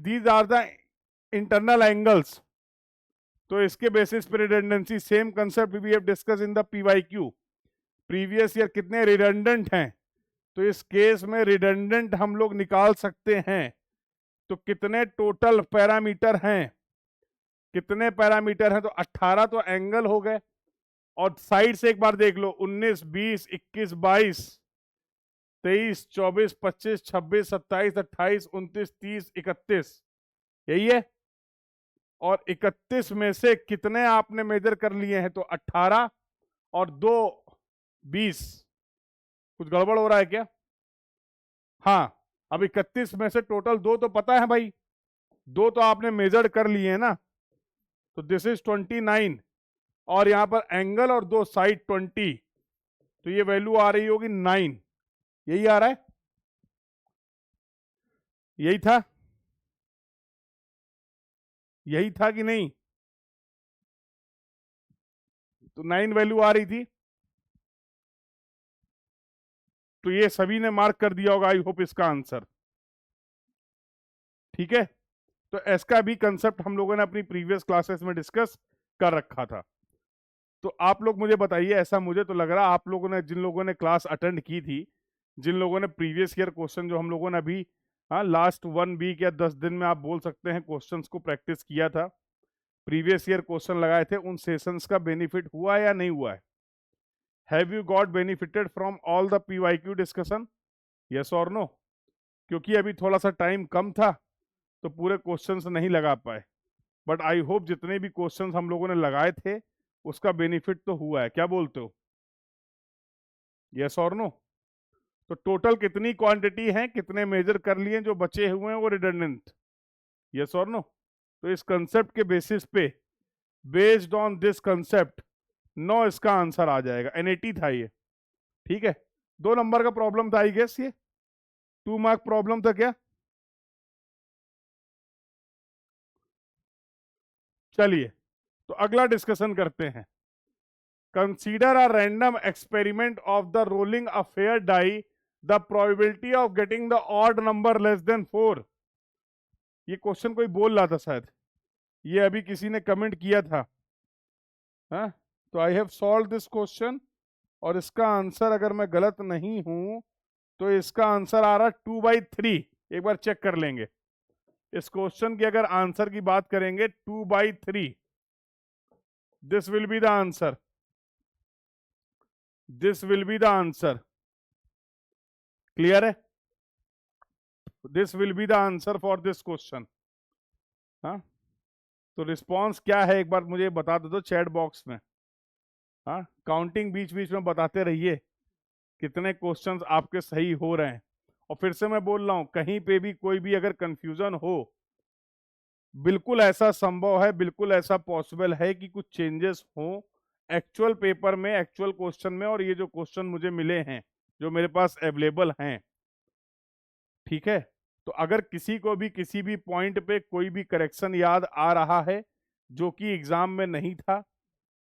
[SPEAKER 1] these are the internal angles। तो इसके बेसिस पे redundancy, same concept we have discuss in the PYQ previous year, कितने रिडंडेंट हैं। तो इस केस में रिडंडेंट हम लोग निकाल सकते हैं। तो कितने टोटल पैरामीटर हैं, कितने पैरामीटर हैं? तो 18 तो एंगल हो गए, और साइड से एक बार देख लो, 19 20 21 22 23 24 25 26 27 28 29 30 31, यही है। और 31 में से कितने आपने मेजर कर लिए हैं? तो 18 और 2 20। कुछ गड़बड़ हो रहा है क्या? हाँ, अब 31 में से टोटल 2 तो पता है भाई, 2 तो आपने मेजर्ड कर लिए हैं ना। तो दिस इज 29, और यहां पर एंगल और 2 साइड 20, तो ये वैल्यू आ रही होगी 9। यही आ रहा है। यही था, यही था कि नहीं? तो 9 वैल्यू आ रही थी, तो ये सभी ने मार्क कर दिया होगा, आई होप इसका आंसर। ठीक है, तो इसका भी कंसेप्ट हम लोगों ने अपनी प्रीवियस क्लासेस में डिस्कस कर रखा था। तो आप लोग मुझे बताइए, ऐसा मुझे तो लग रहा आप लोगों ने, जिन लोगों ने क्लास अटेंड की थी, जिन लोगों ने प्रीवियस ईयर क्वेश्चन जो हम लोगों ने अभी, हाँ, लास्ट 1 वीक या 10 दिन में आप बोल सकते हैं क्वेश्चंस को प्रैक्टिस किया था, प्रीवियस ईयर क्वेश्चन लगाए थे, उन सेशंस का बेनिफिट हुआ या नहीं हुआ है? Have you got benefited from all the PYQ discussion? Yes और नो? क्योंकि अभी थोड़ा सा टाइम कम था तो पूरे क्वेश्चंस नहीं लगा पाए, बट आई होप जितने भी क्वेश्चंस हम लोगों ने लगाए थे उसका बेनिफिट तो हुआ है। क्या बोलते हो? यस और नो? तो टोटल कितनी क्वांटिटी है, कितने मेजर कर लिए, जो बचे हुए हैं वो रिडंडेंट? यस और नो? तो इस कंसेप्ट के बेसिस पे, बेस्ड ऑन दिस कंसेप्ट, 9 इसका आंसर आ जाएगा। एनएटी था ये। ठीक है, 2 नंबर का प्रॉब्लम था आई गेस, ये 2 मार्क प्रॉब्लम था क्या? चलिए, तो अगला डिस्कशन करते हैं। Consider a random experiment of the rolling a fair die, the probability of getting the odd number less than 4। ये क्वेश्चन कोई बोल रहा था शायद, ये अभी किसी ने कमेंट किया था। हाँ, तो I have solve this question, और इसका आंसर अगर मैं गलत नहीं हूं तो इसका आंसर आ रहा 2/3। एक बार चेक कर लेंगे। इस क्वेश्चन की अगर आंसर की बात करेंगे, 2/3, this will be the answer, this will be the answer. Clear है? This will be the answer for this question. हाँ, तो रिस्पॉन्स क्या है एक बार मुझे बता दो चैट बॉक्स में। हाँ, काउंटिंग बीच बीच में बताते रहिए कितने क्वेश्चंस आपके सही हो रहे हैं। और फिर से मैं बोल रहा हूं, कहीं पे भी कोई भी अगर कंफ्यूजन हो, बिल्कुल ऐसा संभव है, बिल्कुल ऐसा पॉसिबल है कि कुछ चेंजेस हो एक्चुअल पेपर में, एक्चुअल क्वेश्चन में, और ये जो क्वेश्चन मुझे मिले हैं, जो मेरे पास अवेलेबल हैं। ठीक है, तो अगर किसी को भी किसी भी पॉइंट पे कोई भी करेक्शन याद आ रहा है जो कि एग्जाम में नहीं था,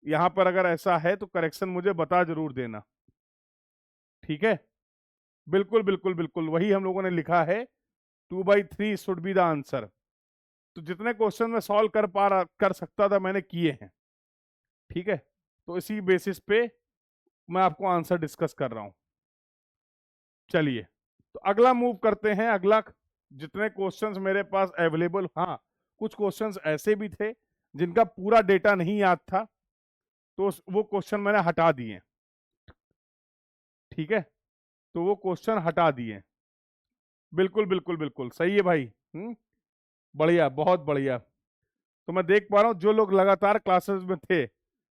[SPEAKER 1] यहां पर अगर ऐसा है तो करेक्शन मुझे बता जरूर देना। ठीक है, बिल्कुल बिल्कुल बिल्कुल वही हम लोगों ने लिखा है, 2/3 शुड बी द आंसर। तो जितने क्वेश्चन मैं सॉल्व कर सकता था मैंने किए हैं। ठीक है, तो इसी बेसिस पे मैं आपको आंसर डिस्कस कर रहा हूं। चलिए, तो अगला मूव करते हैं। अगला, जितने क्वेश्चंस मेरे पास अवेलेबल, हाँ, कुछ क्वेश्चंस ऐसे भी थे जिनका पूरा डेटा नहीं याद था, तो वो क्वेश्चन मैंने हटा दिए। ठीक है, तो वो क्वेश्चन हटा दिए। बिल्कुल बिल्कुल बिल्कुल सही है भाई। बढ़िया, बहुत बढ़िया। तो मैं देख पा रहा हूँ जो लोग लगातार क्लासेस में थे,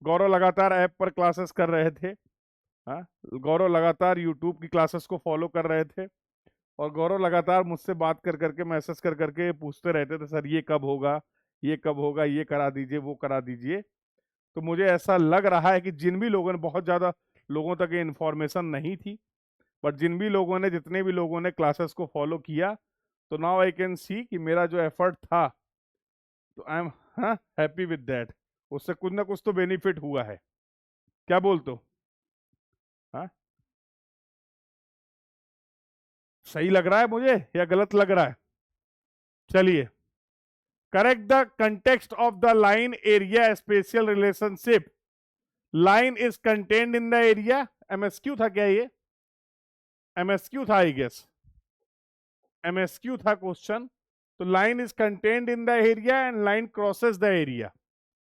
[SPEAKER 1] गौरव लगातार ऐप पर क्लासेस कर रहे थे। हाँ, गौरव लगातार यूट्यूब की क्लासेस को फॉलो कर रहे थे, और गौरव लगातार मुझसे बात कर करके, मैसेज कर करके पूछते रहते थे, सर ये कब होगा, ये कब होगा, ये करा दीजिए, वो करा दीजिए। तो मुझे ऐसा लग रहा है कि जिन भी लोगों ने, बहुत ज़्यादा लोगों तक ये इन्फॉर्मेशन नहीं थी, बट जिन भी लोगों ने, जितने भी लोगों ने क्लासेस को फॉलो किया, तो नाउ आई कैन सी कि मेरा जो एफर्ट था, तो आई एम, हाँ, हैप्पी विद दैट। उससे कुछ ना कुछ तो बेनिफिट हुआ है। क्या बोलते हो? हाँ, सही लग रहा है मुझे या गलत लग रहा है? चलिए, correct the context of the line area spatial relationship. Line is contained in the area. MSQ था क्या ये? एमएसक्यू था आई गेस, एमएसक्यू था क्वेश्चन। तो line is contained in the area and line crosses the area,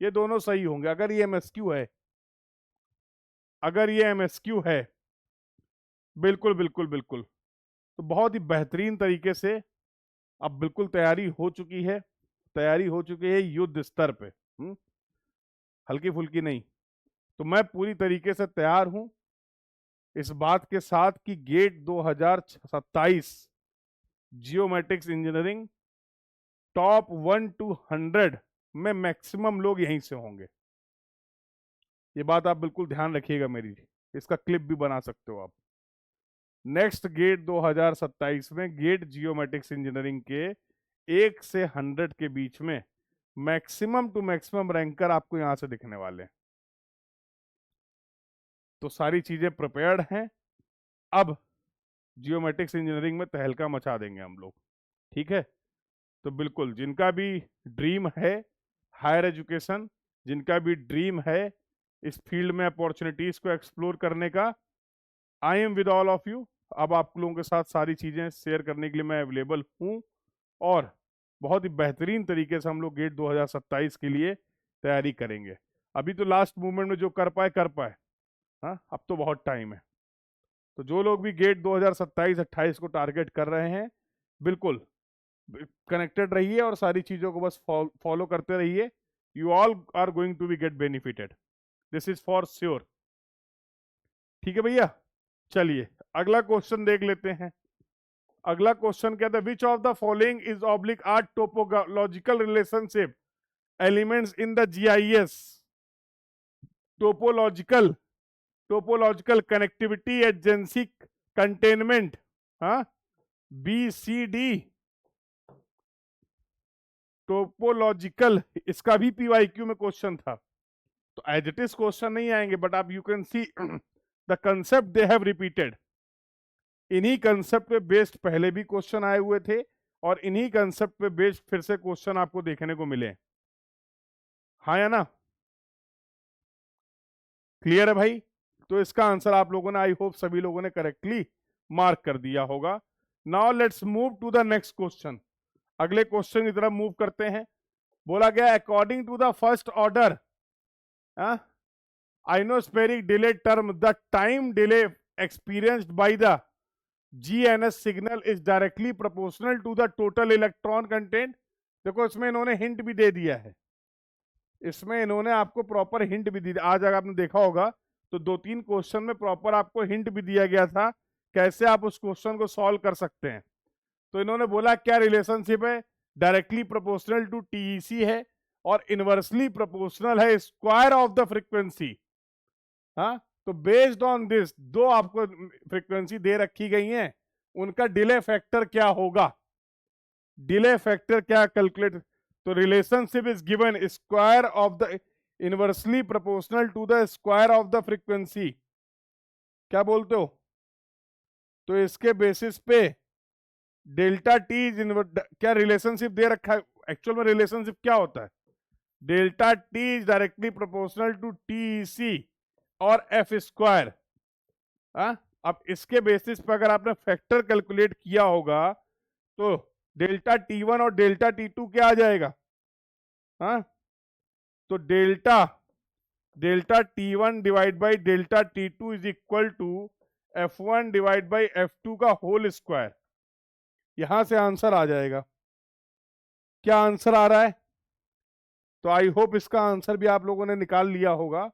[SPEAKER 1] ये दोनों सही होंगे अगर ये एमएसक्यू है, अगर ये एमएसक्यू है। बिल्कुल बिल्कुल बिल्कुल। तो बहुत ही बेहतरीन तरीके से अब बिल्कुल तैयारी हो चुकी है, तैयारी हो चुकी है युद्ध स्तर पे, हल्की फुल्की नहीं। तो मैं पूरी तरीके से तैयार हूं इस बात के साथ कि GATE 2027 geometrics engineering top 1 to 100 में मैक्सिमम लोग यहीं से होंगे। ये बात आप बिल्कुल ध्यान रखिएगा मेरी, इसका क्लिप भी बना सकते हो आप। नेक्स्ट गेट 2027 में गेट जियोमेट्रिक्स इंजीनियरिंग के 1 से 100 के बीच में मैक्सिमम टू मैक्सिमम रैंकर आपको यहां से दिखने वाले हैं। तो सारी चीजें प्रिपेयर्ड हैं। अब जियोमेट्रिक्स इंजीनियरिंग में तहलका मचा देंगे हम लोग। ठीक है, तो बिल्कुल जिनका भी ड्रीम है हायर एजुकेशन, जिनका भी ड्रीम है इस फील्ड में अपॉर्चुनिटीज को एक्सप्लोर करने का, I am with all of you. अब आप लोगों के साथ सारी चीजें शेयर करने के लिए मैं अवेलेबल हूँ, और बहुत ही बेहतरीन तरीके से हम लोग गेट 2027 के लिए तैयारी करेंगे। अभी तो लास्ट मोमेंट में जो कर पाए। हाँ, अब तो बहुत टाइम है। तो जो लोग भी गेट 2027-28 को टारगेट कर रहे हैं, बिल्कुल कनेक्टेड रहिए और सारी चीजों को बस फॉलो करते रहिए। You all are going to be get benefited, this is for sure. ठीक है भैया, चलिए अगला क्वेश्चन देख लेते हैं। अगला क्वेश्चन क्या था, which of the following is oblique or topological relationship elements in the GIS. Topological connectivity, adjacency, containment, हाँ, बी सी डी। टोपोलॉजिकल, इसका भी पीवाईक्यू में क्वेश्चन था, तो एज इट इज क्वेश्चन नहीं आएंगे, बट आप you can see the concept they have repeated. इन्हीं कंसेप्ट पे बेस्ड पहले भी क्वेश्चन आए हुए थे, और इन्हीं कंसेप्ट पे बेस्ड फिर से क्वेश्चन आपको देखने को मिले। हाँ या ना? क्लियर है भाई? तो इसका आंसर आप लोगों ने, आई होप सभी लोगों ने करेक्टली मार्क कर दिया होगा। Now let's move to the next question. अगले क्वेश्चन की तरफ मूव करते हैं। बोला गया according to the first order ionospheric delay term, the time delay experienced by the GNS signal is directly proportional to the total electron content। देखो इसमें इन्होंने हिंट भी दे दिया है, इसमें इन्होंने आपको प्रॉपर हिंट भी दी। आज अगर आपने देखा होगा तो 2-3 क्वेश्चन में प्रॉपर आपको हिंट भी दिया गया था कैसे आप उस क्वेश्चन को सॉल्व कर सकते हैं। तो इन्होंने बोला क्या रिलेशनशिप है, डायरेक्टली प्रोपोर्शनल टू टीईसी है, और इनवर्सली प्रोपोर्शनल है स्क्वायर ऑफ द फ्रीक्वेंसी। हाँ, तो बेस्ड ऑन दिस दो आपको फ्रीक्वेंसी दे रखी गई हैं, उनका डिले फैक्टर क्या होगा, डिले फैक्टर क्या कैलकुलेट। तो relationship is given square of the inversely proportional to the square of the frequency. क्या बोलते हो? तो इसके बेसिस पे डेल्टा टी क्या रिलेशनशिप दे रखा है, एक्चुअल में रिलेशनशिप क्या होता है, delta T is directly proportional to T C और एफ स्क्वायर। अब इसके बेसिस पर अगर आपने फैक्टर कैलकुलेट किया होगा तो डेल्टा T1 और डेल्टा T2 क्या आ जाएगा? तो delta T1 divide by delta T2 is equal to F1 divide by F2 का होल स्क्वायर। यहां से आंसर आ जाएगा। क्या आंसर आ रहा है? तो आई होप इसका आंसर भी आप लोगों ने निकाल लिया होगा,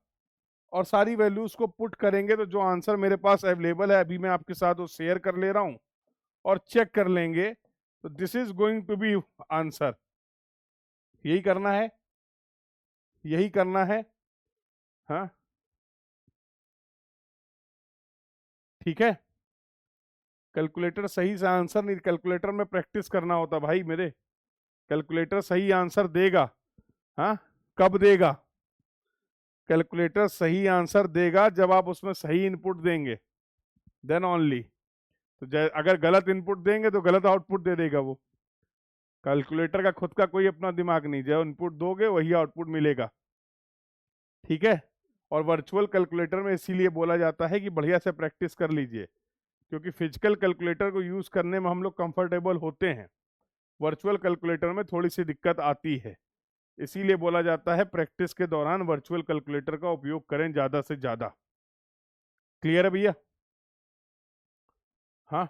[SPEAKER 1] और सारी वैल्यूज को पुट करेंगे तो जो आंसर मेरे पास अवेलेबल है अभी मैं आपके साथ वो शेयर कर ले रहा हूं और चेक कर लेंगे। तो this is going to be answer. यही करना है, यही करना है। हाँ ठीक है, कैलकुलेटर सही से आंसर नहीं, कैलकुलेटर में प्रैक्टिस करना होता भाई मेरे। कैलकुलेटर सही आंसर देगा। हाँ, कब देगा? कैलकुलेटर सही आंसर देगा जब आप उसमें सही इनपुट देंगे, देन ओनली। तो अगर गलत इनपुट देंगे तो गलत आउटपुट दे देगा वो। कैलकुलेटर का खुद का कोई अपना दिमाग नहीं, जो इनपुट दोगे वही आउटपुट मिलेगा। ठीक है, और वर्चुअल कैलकुलेटर में इसीलिए बोला जाता है कि बढ़िया से प्रैक्टिस कर लीजिए, क्योंकि फिजिकल कैलकुलेटर को यूज करने में हम लोग कंफर्टेबल होते हैं, वर्चुअल कैलकुलेटर में थोड़ी सी दिक्कत आती है। इसीलिए बोला जाता है प्रैक्टिस के दौरान वर्चुअल कैलकुलेटर का उपयोग करें ज्यादा से ज्यादा। क्लियर है भैया? हाँ,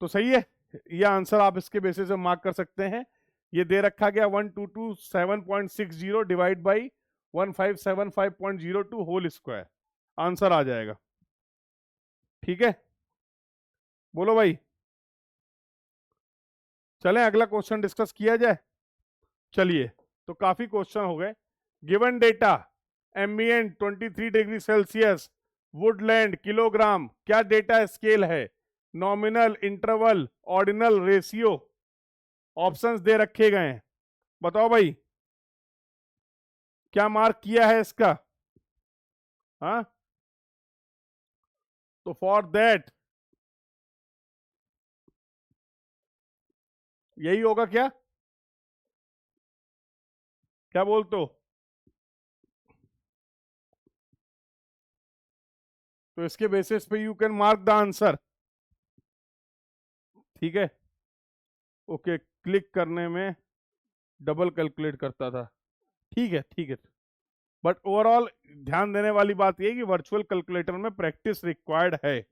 [SPEAKER 1] तो सही है, ये आंसर आप इसके बेसिस से मार्क कर सकते हैं। ये दे रखा गया 1227.60 divide by 1575.02 whole square, answer आ जाएगा। ठीक है, बोलो भाई, चलें अगला क्वेश्चन डिस्कस किया जाए। चलिए, तो काफी क्वेश्चन हो गए। Given data ambient 23 degree Celsius woodland kilogram, क्या डेटा स्केल है? Nominal, interval, ordinal, ratio. Options दे रखे गए हैं, बताओ भाई क्या मार्क किया है इसका? हाँ, तो फॉर दैट यही होगा क्या? क्या बोलते हो? तो इसके बेसिस पे you can mark the answer. ठीक है, ओके, क्लिक करने में डबल कैलकुलेट करता था। ठीक है, ठीक है। बट ओवरऑल ध्यान देने वाली बात यह है कि वर्चुअल कैलकुलेटर में प्रैक्टिस रिक्वायर्ड है,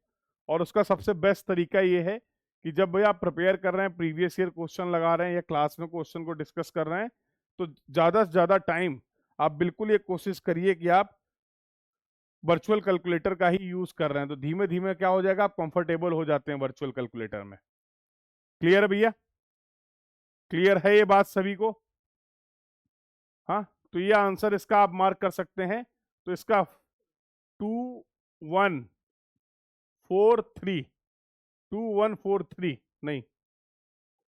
[SPEAKER 1] और उसका सबसे बेस्ट तरीका ये है कि जब भाई आप प्रिपेयर कर रहे हैं, प्रीवियस ईयर क्वेश्चन लगा रहे हैं या क्लास में क्वेश्चन को डिस्कस कर रहे हैं, तो ज़्यादा से ज़्यादा टाइम आप बिल्कुल ये कोशिश करिए कि आप वर्चुअल कैलकुलेटर का ही यूज कर रहे हैं, तो धीमे धीमे क्या हो जाएगा, आप कंफर्टेबल हो जाते हैं वर्चुअल कैलकुलेटर में। क्लियर भैया? क्लियर है ये बात सभी को? हाँ, तो ये आंसर इसका आप मार्क कर सकते हैं। तो इसका 2143, 2143 नहीं,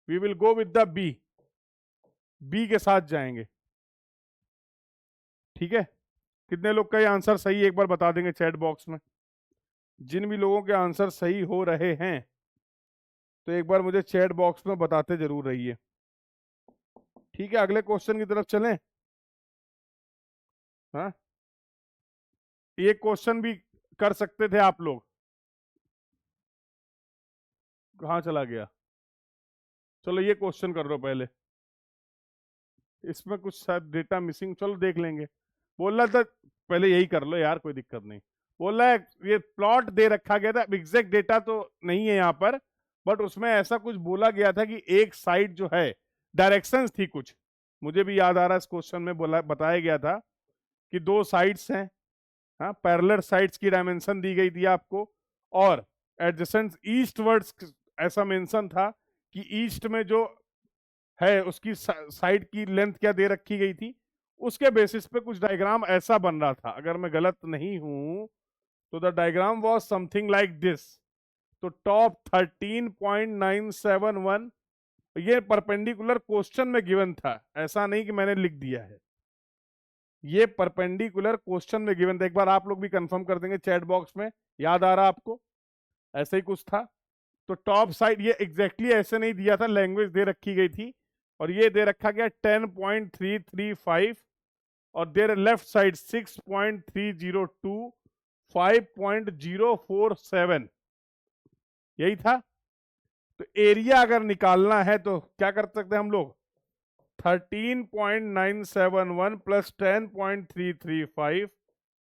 [SPEAKER 1] we will go with the B, B के साथ जाएंगे। ठीक है, कितने लोग का ये आंसर सही है एक बार बता देंगे चैट बॉक्स में। जिन भी लोगों के आंसर सही हो रहे हैं तो एक बार मुझे चैट बॉक्स में बताते जरूर रहिए। ठीक है, अगले क्वेश्चन की तरफ चलें। हाँ, ये क्वेश्चन भी कर सकते थे आप लोग। कहाँ चला गया? चलो ये क्वेश्चन कर लो पहले, इसमें कुछ शायद डेटा मिसिंग, चलो देख लेंगे। बोल रहा था पहले यही कर लो यार, कोई दिक्कत नहीं। बोल रहा है ये प्लॉट दे रखा गया था, एग्जैक्ट डेटा तो नहीं है यहाँ पर, बट उसमें ऐसा कुछ बोला गया था कि एक साइड जो है, डायरेक्शंस थी कुछ, मुझे भी याद आ रहा है इस क्वेश्चन में बोला बताया गया था कि दो साइड्स हैं, हाँ, पैरेलल साइड्स की डायमेंशन दी गई थी आपको, और एडजेसेंट ईस्टवर्ड्स ऐसा मेंशन था कि ईस्ट में जो है उसकी साइड की लेंथ क्या दे रखी गई थी, उसके बेसिस पे कुछ डायग्राम ऐसा बन रहा था, अगर मैं गलत नहीं हूं तो the diagram was something like this. तो टॉप 13.971, ये परपेंडिकुलर क्वेश्चन में गिवन था, ऐसा नहीं कि मैंने लिख दिया है, ये परपेंडिकुलर क्वेश्चन में गिवन था। एक बार आप लोग भी कंफर्म कर देंगे चैट बॉक्स में, याद आ रहा आपको? ऐसा ही कुछ था। तो टॉप साइड ये एग्जैक्टली ऐसे नहीं दिया था, लैंग्वेज दे रखी गई थी, और ये दे रखा गया 10.335, और देर लेफ्ट साइड 6.302, 5.047, यही था। तो एरिया अगर निकालना है तो क्या कर सकते हैं हम लोग, 13.971 प्लस 10.335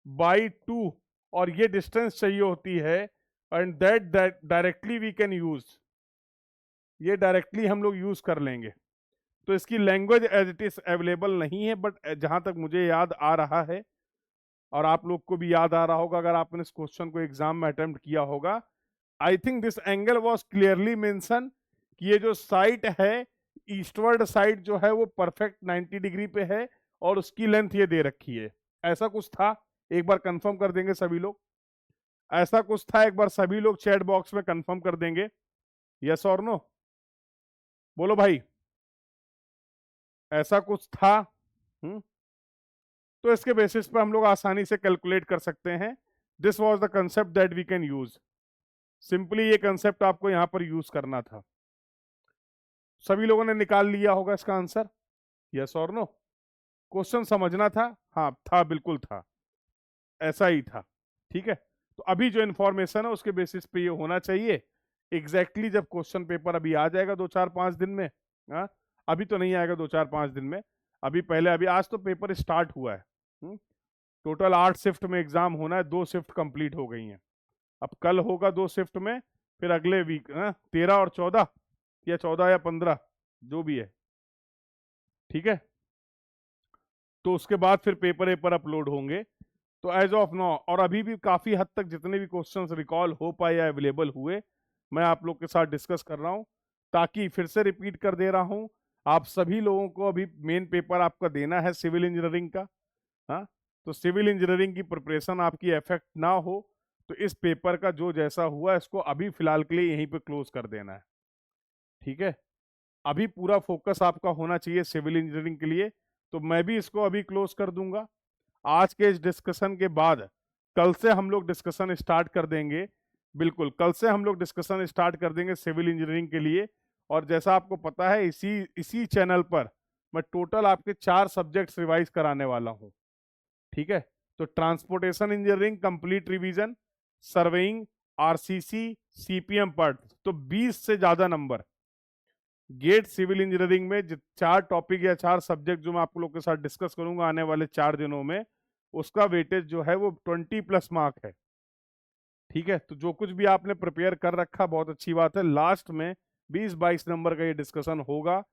[SPEAKER 1] बाई 2, और ये डिस्टेंस चाहिए होती है, and that directly we can use, ये डायरेक्टली हम लोग यूज कर लेंगे। तो इसकी language as it is available नहीं है, बट जहां तक मुझे याद आ रहा है, और आप लोग को भी याद आ रहा होगा अगर आपने इस क्वेश्चन को एग्जाम में अटेम्प्ट किया होगा, I think this angle was clearly mention कि ये जो साइड है, ईस्टवर्ड साइड जो है वो परफेक्ट 90 डिग्री पे है, और उसकी लेंथ ये दे रखी है, ऐसा कुछ था। एक बार कंफर्म कर देंगे सभी लोग, ऐसा कुछ था, एक बार सभी लोग चैट बॉक्स में कंफर्म कर देंगे, यस और नो, बोलो भाई, ऐसा कुछ था। तो इसके बेसिस पे हम लोग आसानी से कैलकुलेट कर सकते हैं। This was the concept that we can use, simply ये कंसेप्ट आपको यहां पर यूज करना था। सभी लोगों ने निकाल लिया होगा इसका आंसर, यस और नो? क्वेश्चन समझना था? हाँ था, बिल्कुल था, ऐसा ही था। ठीक है, तो अभी जो इंफॉर्मेशन है उसके बेसिस पे ये होना चाहिए। एग्जैक्टली जब क्वेश्चन पेपर अभी आ जाएगा 2-4-5 दिन में, हाँ, अभी तो नहीं आएगा 2-4-5 दिन में, अभी पहले, अभी आज तो पेपर स्टार्ट हुआ है। टोटल 8 शिफ्ट में एग्जाम होना है, 2 शिफ्ट कंप्लीट हो गई हैं, अब कल होगा 2 शिफ्ट में, फिर अगले वीक 13 और 14, या 14 या 15, जो भी है। ठीक है, तो उसके बाद फिर पेपर अपलोड होंगे। तो एज ऑफ नाउ, और अभी भी काफी हद तक जितने भी क्वेश्चंस रिकॉल हो पाए या अवेलेबल हुए, मैं आप लोग के साथ डिस्कस कर रहा हूं, ताकि फिर से रिपीट कर दे रहा हूं, आप सभी लोगों को अभी मेन पेपर आपका देना है सिविल इंजीनियरिंग का। हाँ, तो सिविल इंजीनियरिंग की प्रिपरेशन आपकी इफेक्ट ना हो, तो इस पेपर का जो जैसा हुआ इसको अभी फिलहाल के लिए यहीं पे क्लोज कर देना है, ठीक है। अभी पूरा फोकस आपका होना चाहिए सिविल इंजीनियरिंग के लिए, तो मैं भी इसको अभी क्लोज कर दूंगा। आज के इस डिस्कशन के बाद कल से हम लोग डिस्कशन स्टार्ट कर देंगे, बिल्कुल कल से हम लोग डिस्कशन स्टार्ट कर देंगे सिविल इंजीनियरिंग के लिए। और जैसा आपको पता है इसी इसी चैनल पर मैं टोटल आपके 4 सब्जेक्ट्स रिवाइज कराने वाला हूँ, ठीक है। तो transportation engineering complete revision, surveying, RCC, CPM part, तो 20 से ज्यादा नंबर गेट सिविल इंजीनियरिंग में 4 टॉपिक या 4 सब्जेक्ट जो मैं आप लोग के साथ डिस्कस करूंगा आने वाले 4 दिनों में, उसका वेटेज जो है वो 20+ मार्क है, ठीक है। तो जो कुछ भी आपने प्रिपेयर कर रखा बहुत अच्छी बात है, लास्ट में 20-22 नंबर का ये डिस्कशन होगा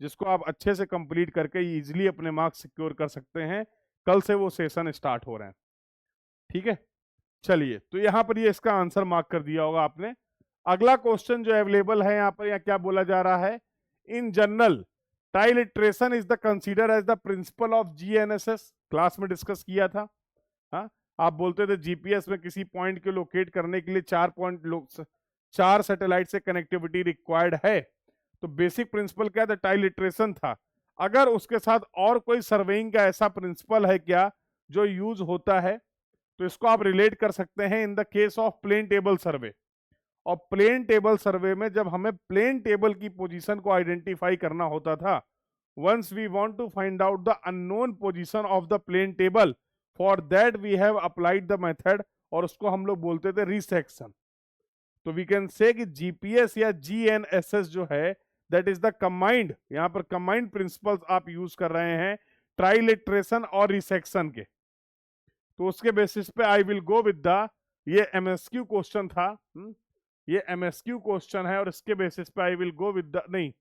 [SPEAKER 1] जिसको आप अच्छे से कंप्लीट करके इजीली अपने मार्क्स सिक्योर कर सकते हैं। कल से वो सेशन स्टार्ट हो रहे हैं, ठीक है। चलिए, तो यहाँ पर ये इसका आंसर मार्क कर दिया होगा आपने। अगला क्वेश्चन जो अवेलेबल है यहाँ पर, या क्या बोला जा रहा है, in general trilateration is the consider as the principle of GNSS, class में डिस्कस किया था। हाँ, आप बोलते थे जीपीएस में किसी पॉइंट को लोकेट करने के लिए 4 सैटेलाइट से कनेक्टिविटी रिक्वायर्ड है, तो बेसिक प्रिंसिपल क्या था, ट्राइलिट्रेशन था। अगर उसके साथ और कोई सर्वेइंग का ऐसा प्रिंसिपल है क्या जो यूज होता है, तो इसको आप रिलेट कर सकते हैं in the case of plane table survey. और प्लेन टेबल सर्वे में जब हमें प्लेन टेबल की पोजीशन को आइडेंटिफाई करना होता था, once we want to find out the unknown position of the plane table, for that we have applied the method, और उसको हम लोग बोलते थे रिसेक्शन। तो वी कैन से कि जीपीएस या जीएनएसएस जो है दैट इज द कंबाइंड, यहां पर कंबाइंड प्रिंसिपल्स आप यूज कर रहे हैं ट्राइलिट्रेशन और रिसेक्शन के। तो उसके बेसिस पे आई विल गो विद द, ये एमएसक्यू क्वेश्चन था, ये एमएसक्यू क्वेश्चन है, और इसके बेसिस पे आई विल गो विद द, नहीं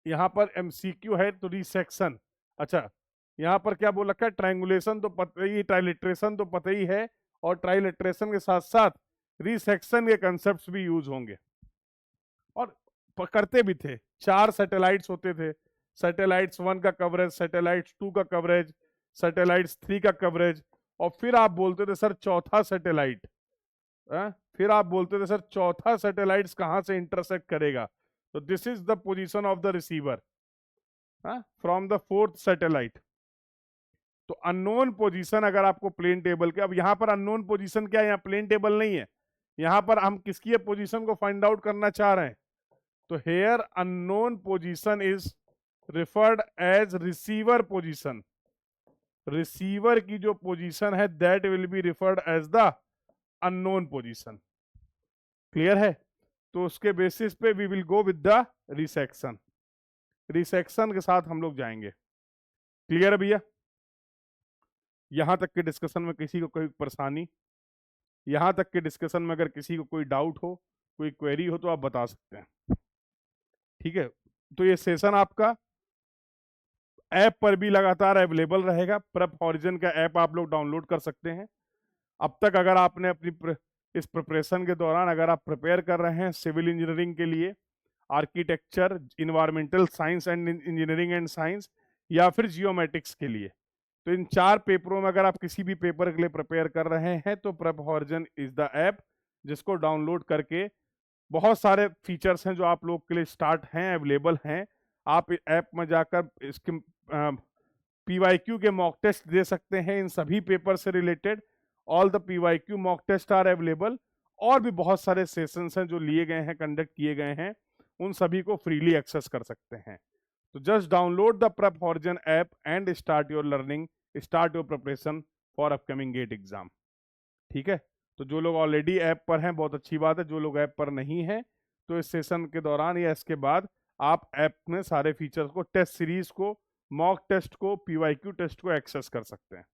[SPEAKER 1] यहां पर एमसीक्यू है तो रिसेक्शन। अच्छा, यहां पर क्या बोल रखा है, ट्रायंगुलेशन तो पता ही, ट्राइलिट्रेशन तो पता ही है, और ट्राइलिट्रेशन के साथ साथ रिसेक्शन के कंसेप्ट भी यूज होंगे, और करते भी थे। 4 सैटेलाइट्स होते थे, सैटेलाइट्स 1 का कवरेज, सैटेलाइट्स 2 का कवरेज, सैटेलाइट्स 3 का कवरेज, और फिर आप बोलते थे सर चौथा सैटेलाइट, फिर आप बोलते थे सर चौथा सैटेलाइट्स कहां से इंटरसेक्ट करेगा, तो this is the position of the receiver from the 4th satellite. तो अननोन पोजीशन अगर आपको प्लेन टेबल के, अब यहां पर अननोन पोजीशन क्या है, यहाँ प्लेन टेबल नहीं है, यहां पर हम किसकी पोजीशन को फाइंड आउट करना चाह रहे हैं, तो here unknown position is referred as receiver position. Receiver की जो पोजीशन है that will be referred as the unknown position, clear है। तो उसके बेसिस पे we will go with the resection, resection के साथ हम लोग जाएंगे, क्लियर है भैया। यहां तक के डिस्कशन में किसी को कोई परेशानी, यहां तक के डिस्कशन में अगर किसी को कोई डाउट हो, कोई क्वेरी हो, तो आप बता सकते हैं, ठीक है। तो ये सेशन आपका ऐप पर भी लगातार अवेलेबल रहेगा, प्रेप हॉरिजन का ऐप आप लोग डाउनलोड कर सकते हैं। अब तक अगर आपने अपनी इस प्रिपरेशन के दौरान अगर आप प्रिपेयर कर रहे हैं सिविल इंजीनियरिंग के लिए, architecture, environmental science and engineering and science, या फिर जियोमेट्रिक्स के लिए, तो इन 4 पेपरों में अगर आप किसी भी पेपर के लिए प्रिपेयर कर रहे हैं, तो prep horizon is the app, जिसको डाउनलोड करके बहुत सारे फीचर्स हैं जो आप लोग के लिए स्टार्ट हैं, अवेलेबल हैं। आप ऐप में जाकर इसके पीवाईक्यू के मॉक टेस्ट दे सकते हैं इन सभी पेपर से related, all the PYQ mock test are available, और भी बहुत सारे सेशंस हैं जो लिए गए हैं, कंडक्ट किए गए हैं, उन सभी को फ्रीली एक्सेस कर सकते हैं। तो just download the Prep Horizon app and start your learning, start your preparation for upcoming GATE exam, ठीक है। तो जो लोग ऑलरेडी ऐप पर हैं बहुत अच्छी बात है, जो लोग ऐप पर नहीं हैं तो इस सेशन के दौरान या इसके बाद आप ऐप में सारे फीचर्स को, टेस्ट सीरीज को, मॉक टेस्ट को, पीवाईक्यू टेस्ट को एक्सेस कर सकते हैं,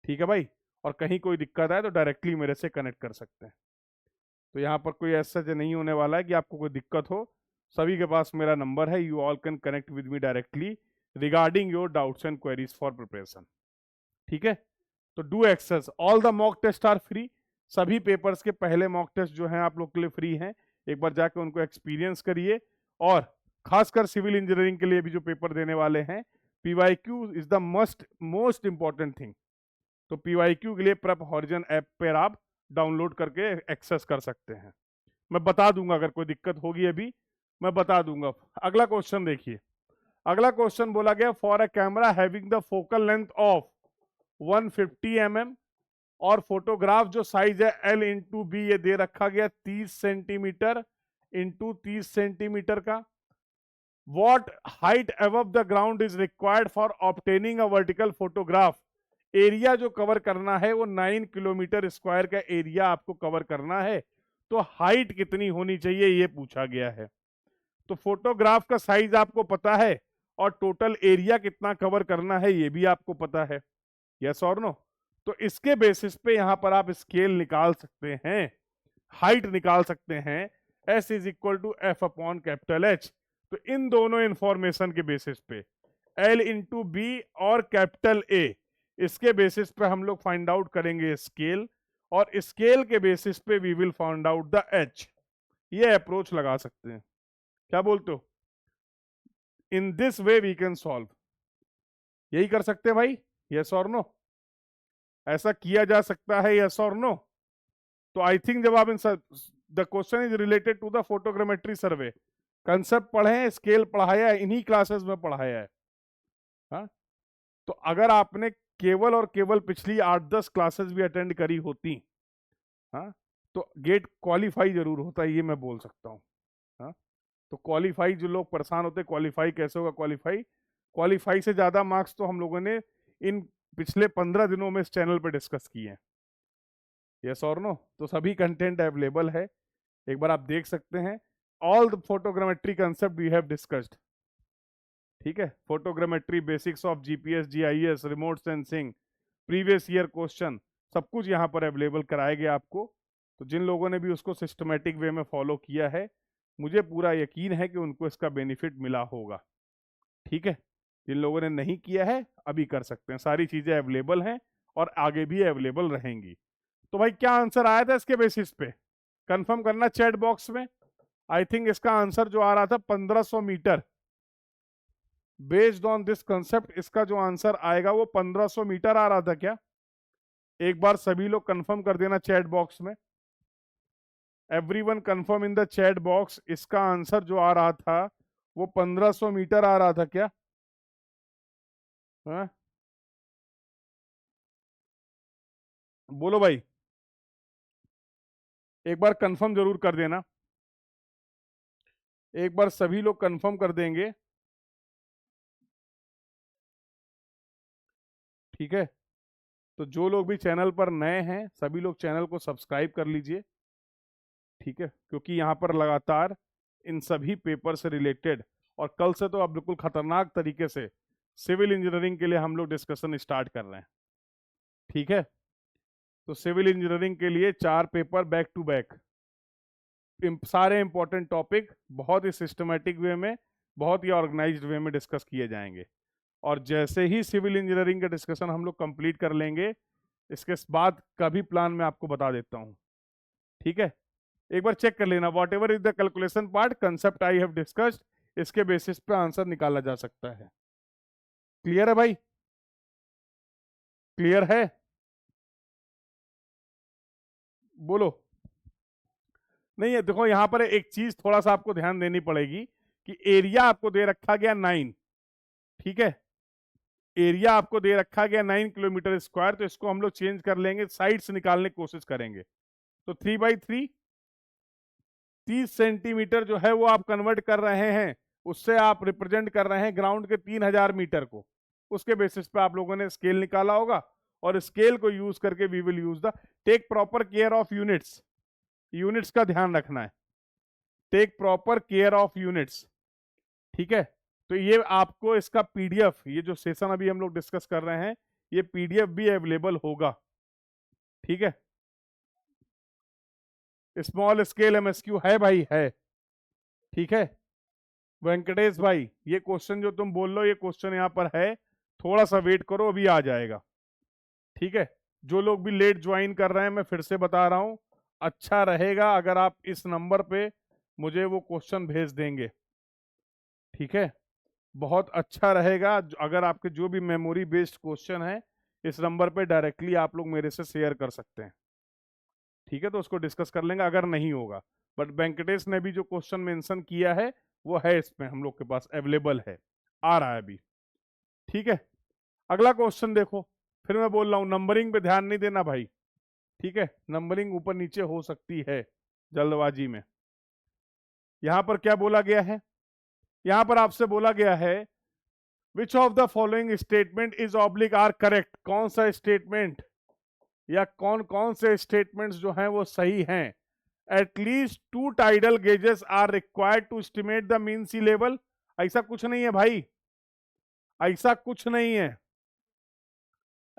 [SPEAKER 1] ठीक है भाई। और कहीं कोई दिक्कत आए तो डायरेक्टली मेरे से कनेक्ट कर सकते हैं। तो यहाँ पर कोई ऐसा नहीं होने वाला है कि आपको कोई दिक्कत हो, सभी के पास मेरा नंबर है, you all can connect with me directly regarding your doubts and queries for preparation, ठीक है। तो do access, all the mock test are free, सभी पेपर्स के पहले मॉक टेस्ट जो हैं आप लोग के लिए फ्री हैं, एक बार जाकर उनको एक्सपीरियंस करिए। और खासकर सिविल इंजीनियरिंग के लिए भी जो पेपर देने वाले हैं, PYQ is the most important thing. तो पीवाईक्यू के लिए प्रेप हॉरिजन ऐप पर आप डाउनलोड करके एक्सेस कर सकते हैं। मैं बता दूंगा अगर कोई दिक्कत होगी, अभी मैं बता दूंगा। अगला क्वेश्चन देखिए, अगला क्वेश्चन बोला गया for a camera having the focal length of 150 mm और फोटोग्राफ जो साइज है L इंटू बी, ये दे रखा गया 30 सेंटीमीटर इंटू 30 सेंटीमीटर का। What height above the ground is required for obtaining a vertical photograph? Area जो कवर करना है वो 9 किलोमीटर स्क्वायर का एरिया आपको कवर करना है, तो हाइट कितनी होनी चाहिए ये पूछा गया है। तो फोटोग्राफ का साइज आपको पता है और टोटल एरिया कितना कवर करना है ये भी आपको पता है, यस और नो। तो इसके बेसिस पे यहां पर आप स्केल निकाल सकते हैं, हाइट निकाल सकते हैं, S is equal to F upon capital H। तो इन दोनों इंफॉर्मेशन के बेसिस पे L इंटू बी और कैपिटल A, इसके बेसिस पे हम लोग फाइंड आउट करेंगे स्केल, और स्केल के बेसिस पे we will find out the H। ये अप्रोच लगा सकते हैं, क्या बोलते हो? In this way we can solve, यही कर सकते हैं भाई, यस और नो? ऐसा किया जा सकता है, यस और नो? तो आई थिंक जब आप in the question is related to the photogrammetry survey, concept पढ़े हैं, स्केल पढ़ाया है, इन्हीं क्लासेस में पढ़ाया है। हाँ, तो अगर आपने केवल और केवल पिछली 8-10 क्लासेस भी अटेंड करी होती, हाँ, तो गेट क्वालिफाई जरूर होता है, ये मैं बोल सकता हूँ। हाँ, तो क्वालिफाई, जो लोग परेशान होते क्वालिफाई कैसे होगा, क्वालिफाई से ज्यादा मार्क्स तो हम लोगों ने इन पिछले 15 दिनों में इस चैनल पे डिस्कस किए हैं, यस और नो? तो सभी कंटेंट अवेलेबल है, एक बार आप देख सकते हैं। All the photogrammetry concept we have discussed, ठीक है? Photogrammetry, basics of GPS, GIS, remote sensing, previous year question, सब कुछ यहाँ पर अवेलेबल कराया गया आपको। तो जिन लोगों ने भी उसको सिस्टमेटिक वे में फॉलो किया है, मुझे पूरा यकीन है कि उनको इसका बेनिफिट मिला होगा, ठीक है? जिन लोगों ने नहीं किया है अभी कर सकते हैं, सारी चीजें अवेलेबल हैं और आगे भी अवेलेबल रहेंगी। तो भाई क्या आंसर आया था इसके बेसिस पे, कंफर्म करना चैट बॉक्स में। आई थिंक इसका आंसर जो आ रहा था 1500 metre, based on this concept इसका जो आंसर आएगा वो 1500 मीटर आ रहा था क्या? एक बार सभी लोग कंफर्म कर देना चैट बॉक्स में, everyone confirm in the chat box, इसका आंसर जो आ रहा था वो 1500 मीटर आ रहा था क्या? हाँ? बोलो भाई, एक बार कंफर्म जरूर कर देना, एक बार सभी लोग कंफर्म कर देंगे, ठीक है? तो जो लोग भी चैनल पर नए हैं सभी लोग चैनल को सब्सक्राइब कर लीजिए, ठीक है? क्योंकि यहाँ पर लगातार इन सभी पेपर से रिलेटेड, और कल से तो अब बिल्कुल खतरनाक तरीके से सिविल इंजीनियरिंग के लिए हम लोग डिस्कशन स्टार्ट कर रहे हैं, ठीक है? तो सिविल इंजीनियरिंग के लिए 4 पेपर बैक टू बैक, सारे इंपॉर्टेंट टॉपिक बहुत ही सिस्टमेटिक वे में, बहुत ही ऑर्गेनाइज्ड वे में डिस्कस किए जाएंगे। और जैसे ही सिविल इंजीनियरिंग का डिस्कशन हम लोग कंप्लीट कर लेंगे, इसके बाद का भी प्लान मैं आपको बता देता हूँ, ठीक है? एक बार चेक कर लेना, what ever is the calculation part, concept I have discussed, इसके बेसिस पे आंसर निकाला जा सकता है। क्लियर है भाई? क्लियर है? बोलो। नहीं है, देखो यहां पर एक चीज थोड़ा सा आपको ध्यान देनी पड़ेगी कि एरिया आपको दे रखा गया 9, ठीक है? एरिया आपको दे रखा गया 9 किलोमीटर स्क्वायर, तो इसको हम लोग चेंज कर लेंगे, साइड्स निकालने की कोशिश करेंगे। तो 3/3 30 सेंटीमीटर जो है वो आप कन्वर्ट कर रहे हैं, उससे आप रिप्रेजेंट कर रहे हैं ग्राउंड के 3000 मीटर को, उसके बेसिस पे आप लोगों ने स्केल निकाला होगा, और स्केल को यूज करके we will use the, take proper care of units, units का ध्यान रखना है, take proper care of units, ठीक है? तो ये आपको इसका पीडीएफ, ये जो सेशन अभी हम लोग डिस्कस कर रहे हैं, ये पीडीएफ भी अवेलेबल होगा, ठीक है? स्मॉल स्केल एमएसक्यू है भाई, है, ठीक है? वेंकटेश भाई, ये क्वेश्चन जो तुम बोल रहे हो ये क्वेश्चन यहाँ पर है, थोड़ा सा वेट करो अभी आ जाएगा, ठीक है? जो लोग भी लेट ज्वाइन कर रहे हैं मैं फिर से बता रहा हूं, अच्छा रहेगा अगर आप इस नंबर पे मुझे वो क्वेश्चन भेज देंगे, ठीक है? बहुत अच्छा रहेगा अगर आपके जो भी मेमोरी बेस्ड क्वेश्चन है इस नंबर पे डायरेक्टली आप लोग मेरे से शेयर कर सकते हैं, ठीक है, तो उसको डिस्कस कर लेंगे अगर नहीं होगा। बट वेंकटेश ने भी जो क्वेश्चन मेंशन किया है वो है इसमें हम लोग के पास अवेलेबल है, आ रहा है अभी। ठीक है, अगला क्वेश्चन देखो। फिर मैं बोल रहा हूं नंबरिंग पे ध्यान नहीं देना भाई, ठीक है, नंबरिंग ऊपर नीचे हो सकती है जल्दबाजी में। यहां पर क्या बोला गया है, यहां पर आपसे बोला गया है which of the following statement is oblique or correct. कौन सा स्टेटमेंट या कौन कौन से स्टेटमेंट्स जो हैं वो सही हैं। At least 2 tidal gauges are required to estimate the mean sea level. ऐसा कुछ नहीं है भाई, ऐसा कुछ नहीं है,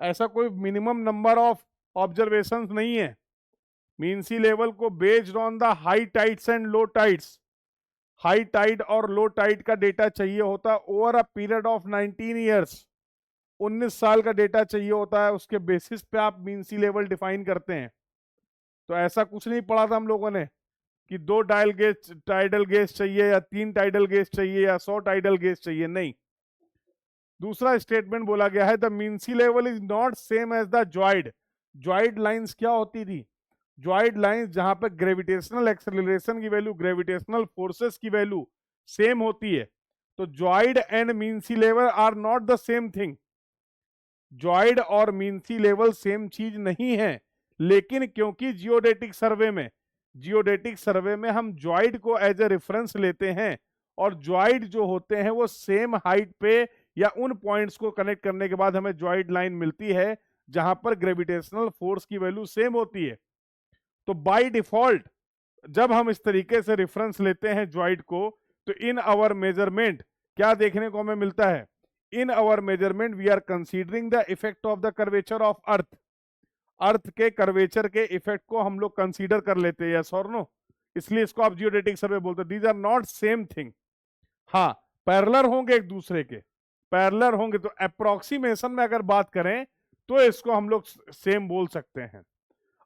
[SPEAKER 1] ऐसा कोई मिनिमम नंबर ऑफ ऑब्जर्वेशंस नहीं है। मीन सी लेवल को based on the high tides and low tides, high tide और लो टाइड का डेटा चाहिए होता over a period of 19 years. 19 साल का डेटा चाहिए होता है, उसके बेसिस पे आप मीन सी लेवल डिफाइन करते हैं। तो ऐसा कुछ नहीं पढ़ा था हम लोगों ने कि 2 टाइडल गेज चाहिए या 3 टाइडल गेज चाहिए या 100 टाइडल गेज चाहिए, नहीं। दूसरा स्टेटमेंट बोला गया है the mean sea level is not same as the geoid. Geoid lines क्या होती थी, जॉइड लाइंस जहां पे ग्रेविटेशनल एक्सेलरेशन की वैल्यू, ग्रेविटेशनल फोर्सेस की वैल्यू सेम होती है। तो geoid and mean sea level are not the same thing. Geoid और मीन सी लेवल सेम चीज नहीं है, लेकिन क्योंकि जियोडेटिक सर्वे में हम जॉइड को एज ए रेफरेंस लेते हैं और जॉइड जो होते हैं वो सेम हाइट पे या उन पॉइंट्स को कनेक्ट करने के बाद हमें जॉइड लाइन मिलती है जहां पर ग्रेविटेशनल फोर्स की वैल्यू सेम होती है। तो बाय डिफॉल्ट जब हम इस तरीके से रेफरेंस लेते हैं जॉइड को, तो इन आवर मेजरमेंट क्या देखने को हमें मिलता है, in our measurement we are considering the effect of the curvature of earth. Earth के कर्वेचर के इफेक्ट को हम लोग कंसीडर कर लेते हैं, यस और नो। इसलिए इसको आप जियोडेटिक सर्वे बोलते हैं। These are not same thing. हाँ, पैरेलल होंगे एक दूसरे के, पैरेलल होंगे तो अप्रोक्सीमेशन में अगर बात करें तो इसको हम लोग सेम बोल सकते हैं।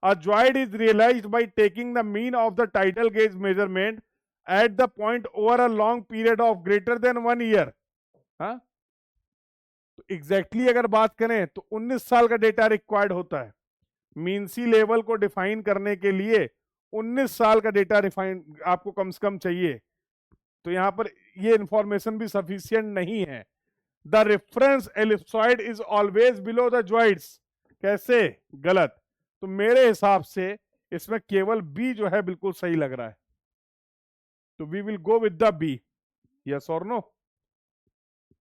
[SPEAKER 1] A joid is realized by taking the mean of the tidal gauge measurement at the point over a long period of greater than 1 year। हाँ, तो एग्जैक्टली अगर बात करें तो 19 साल का डेटा रिक्वायर्ड होता है मीन सी लेवल को डिफाइन करने के लिए। 19 साल का डेटा रिफाइन आपको कम से कम चाहिए, तो यहां पर ये इंफॉर्मेशन भी सफिशियंट नहीं है। The reference ellipsoid is always below the geoids. कैसे, गलत। तो मेरे हिसाब से इसमें केवल बी जो है बिल्कुल सही लग रहा है, तो we will go with the B, yes और no.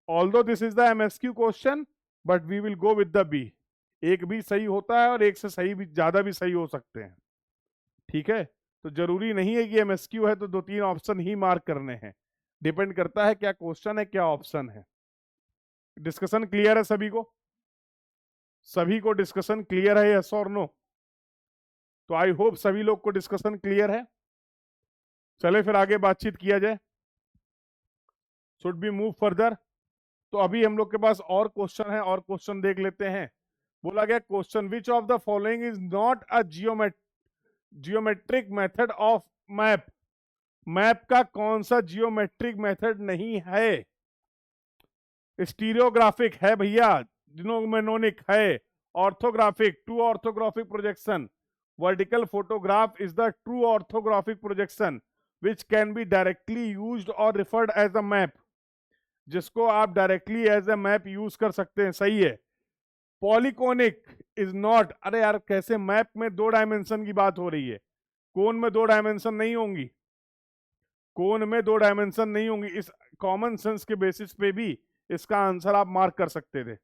[SPEAKER 1] Although this is the MSQ question, but we will go with the B. एक भी सही होता है और एक से सही भी, ज्यादा भी सही हो सकते हैं, ठीक है। तो जरूरी नहीं है कि एमएसक्यू है तो 2-3 ऑप्शन ही मार्क करने हैं, डिपेंड करता है क्या क्वेश्चन है क्या ऑप्शन है। डिस्कशन क्लियर है सभी को, सभी को डिस्कशन क्लियर है, यस और नो। तो आई होप सभी लोग को डिस्कशन क्लियर है। चले फिर आगे बातचीत किया जाए। Should be move further. तो अभी हम लोग के पास और क्वेश्चन है, और क्वेश्चन देख लेते हैं। बोला गया question which of the following is not a geometric method of map. Map का कौन सा जियोमेट्रिक मेथड नहीं है। स्टीरियोग्राफिक है भैया, जिनोमेनोनिक है, orthographic, to orthographic projection. Vertical photograph is the true orthographic projection which can be directly used और referred as a map, जिसको आप directly as a map use कर सकते हैं, सही है। पॉलीकोनिक इज नॉट, अरे यार कैसे मैप में 2 डायमेंशन की बात हो रही है, कोन में 2 डायमेंशन नहीं होंगी, कोन में 2 डायमेंशन नहीं होंगी। इस कॉमन सेंस के बेसिस पे भी इसका आंसर आप मार्क कर सकते थे।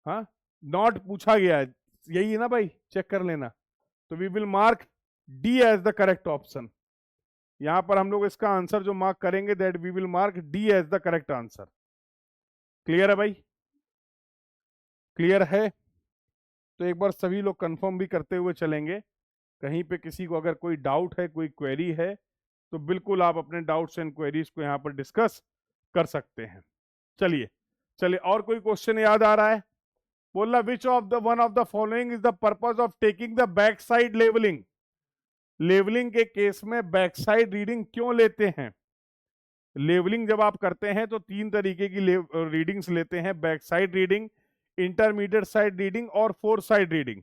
[SPEAKER 1] हाँ, नॉट पूछा गया है, यही है ना भाई, चेक कर लेना। तो we will mark D as the correct option. यहां पर हम लोग इसका आंसर जो मार्क करेंगे that we will mark D as the correct answer. Clear है भाई, क्लियर है। तो एक बार सभी लोग कंफर्म भी करते हुए चलेंगे। कहीं पे किसी को अगर कोई डाउट है, कोई क्वेरी है, तो बिल्कुल आप अपने डाउट्स एंड क्वेरीज को यहाँ पर डिस्कस कर सकते हैं। चलिए चलिए, और कोई क्वेश्चन याद आ रहा है। बोला which of the one of the following is the purpose of taking the back side levelling. Levelling के केस में बैक साइड रीडिंग क्यों लेते हैं। लेवलिंग जब आप करते हैं तो 3 तरीके की रीडिंग्स लेते हैं, back side reading, intermediate side reading और फोर साइड रीडिंग।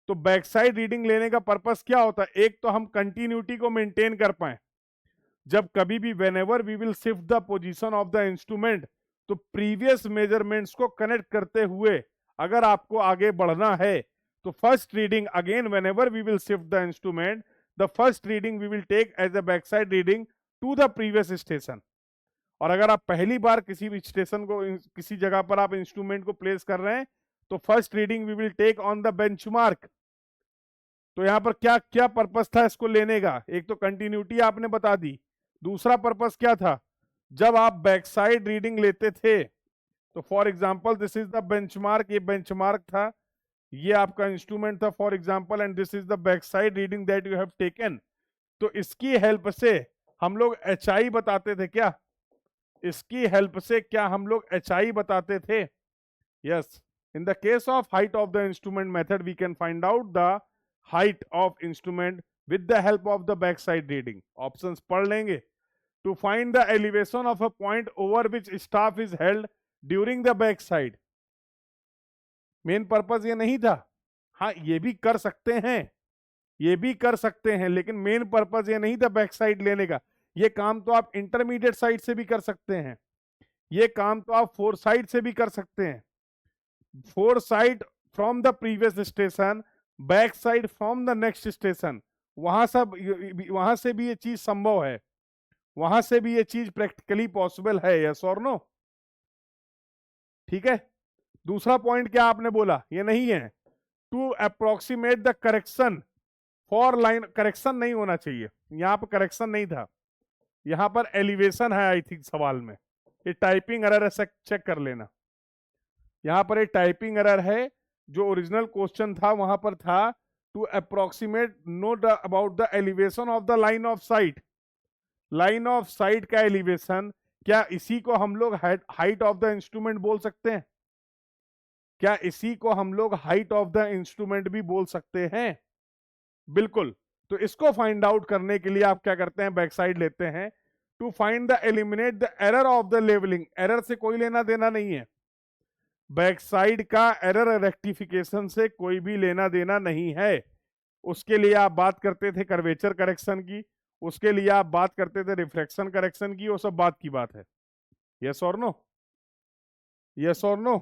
[SPEAKER 1] तो बैक साइड रीडिंग लेने का पर्पस क्या होता है? एक तो हम कंटिन्यूटी को मेंटेन कर पाए, जब कभी भी whenever we will shift the position of the instrument, तो प्रीवियस मेजरमेंट्स को कनेक्ट करते हुए अगर आपको आगे बढ़ना है, तो first reading again whenever we will shift the instrument, the first reading we will take as a back side reading to the previous station. और अगर आप पहली बार किसी भी स्टेशन को, किसी जगह पर आप इंस्ट्रूमेंट को प्लेस कर रहे हैं, तो first reading we will take on the benchmark. तो यहां पर क्या क्या पर्पस था इसको लेने का? एक तो कंटिन्यूटी आपने बता दी, दूसरा पर्पस क्या था? जब आप बैक साइड रीडिंग लेते थे, तो for example this is the benchmark, ये बेंचमार्क था, ये आपका इंस्ट्रूमेंट था for example, and this is the back side reading that you have taken. तो इसकी हेल्प से हम लोग एचआई बताते थे क्या? इसकी हेल्प से क्या हम लोग एचआई बताते थे? Yes. In the case of height of the instrument method we can find out the height of instrument with the help of the back side reading. Options पढ़ लेंगे। To find the elevation of a point over which staff is held during the back side. Main purpose ये नहीं था। हाँ, ये भी कर सकते हैं, ये भी कर सकते हैं, लेकिन मेन पर्पस ये नहीं था बैक साइड लेने का। ये काम तो आप इंटरमीडिएट साइड से भी कर सकते हैं, ये काम तो आप फोर साइड से भी कर सकते हैं। Four side from the previous station, back side from the next station, वहां से भी ये चीज संभव है, वहां से भी ये चीज प्रैक्टिकली पॉसिबल है। यस और नो? ठीक है। दूसरा पॉइंट क्या आपने बोला? ये नहीं है to approximate the correction for line. Correction नहीं होना चाहिए, यहां पर करेक्शन नहीं था, यहां पर एलिवेशन है आई थिंक सवाल में। ये टाइपिंग एरर है, चेक कर लेना। यहां पर एक टाइपिंग एरर है, जो ओरिजिनल क्वेश्चन था वहां पर था to approximate note about the elevation of the line of sight. Line of sight का एलिवेशन, क्या इसी को हम लोग हाइट ऑफ द इंस्ट्रूमेंट बोल सकते हैं? क्या इसी को हम लोग हाइट ऑफ द इंस्ट्रूमेंट भी बोल सकते हैं? बिल्कुल। तो इसको फाइंड आउट करने के लिए आप क्या करते हैं? बैक साइड लेते हैं। To find the eliminate the error of the levelling. Error से कोई लेना देना नहीं है, बैक साइड का एरर रेक्टिफिकेशन से कोई भी लेना देना नहीं है। उसके लिए आप बात करते थे कर्वेचर करेक्शन की, उसके लिए आप बात करते थे रिफ्लेक्शन करेक्शन की, वो सब बात की बात है। यस और नो? यस और नो?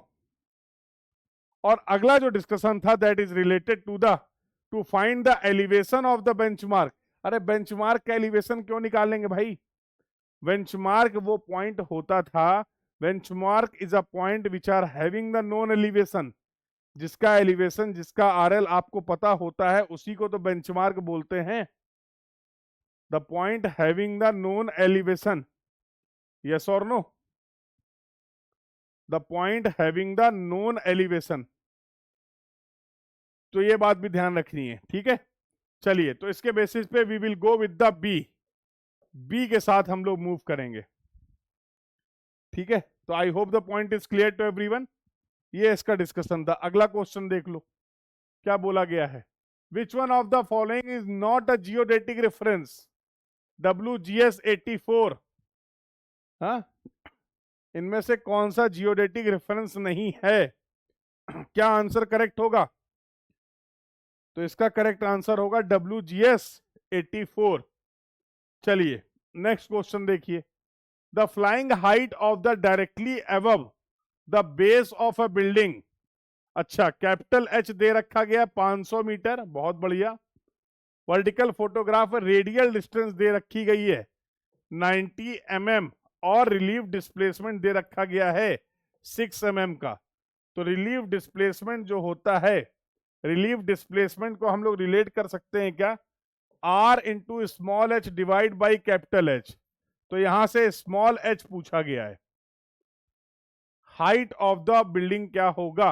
[SPEAKER 1] और अगला जो डिस्कशन था that is related to find the elevation of the benchmark. अरे बेंचमार्क का एलिवेशन क्यों निकालेंगे भाई? बेंचमार्क वो पॉइंट होता था, benchmark is a point which are having the known elevation. जिसका एलिवेशन, जिसका आरएल आपको पता होता है, उसी को तो बेंचमार्क बोलते हैं। The point having the known elevation. Yes और no? The point having the known elevation. तो ये बात भी ध्यान रखनी है, ठीक है। चलिए, तो इसके बेसिस पे we will go with the B के साथ हम लोग मूव करेंगे, ठीक है। तो I hope the point is clear to everyone. ये इसका डिस्कशन था। अगला क्वेश्चन देख लो, क्या बोला गया है? Which one of the following is not a geodetic reference? WGS 84। हाँ, इनमें से कौन सा जियोडेटिक रेफरेंस नहीं है? क्या आंसर करेक्ट होगा? तो इसका करेक्ट आंसर होगा WGS 84। चलिए नेक्स्ट क्वेश्चन देखिए। The flying height of the directly above the base of a building. अच्छा, कैपिटल H दे रखा गया 500 मीटर, बहुत बढ़िया। वर्टिकल फोटोग्राफ रेडियल डिस्टेंस दे रखी गई है 90 mm, और रिलीफ डिस्प्लेसमेंट दे रखा गया है 6 mm का। तो रिलीफ डिस्प्लेसमेंट जो होता है, रिलीफ डिस्प्लेसमेंट को हम लोग रिलेट कर सकते हैं क्या? R into small h divide by capital H। तो यहां से स्मॉल h पूछा गया है। हाइट ऑफ द बिल्डिंग क्या होगा?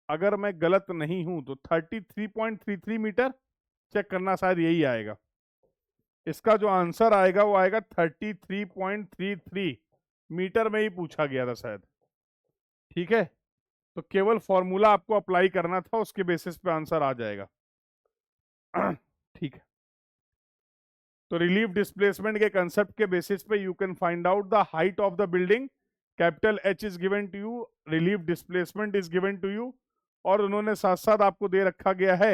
[SPEAKER 1] अगर मैं गलत नहीं हूं तो 33.33 मीटर। चेक करना, शायद यही आएगा। इसका जो आंसर आएगा वो आएगा 33.33 मीटर में ही पूछा गया था शायद, ठीक है। तो केवल फॉर्मूला आपको अप्लाई करना था, उसके बेसिस पे आंसर आ जाएगा, ठीक है। तो रिलीफ डिस्प्लेसमेंट के कंसेप्ट के बेसिस पे you can find out the height of the building. Capital H is given to you, relief displacement is given to you, और उन्होंने साथ साथ आपको दे रखा गया है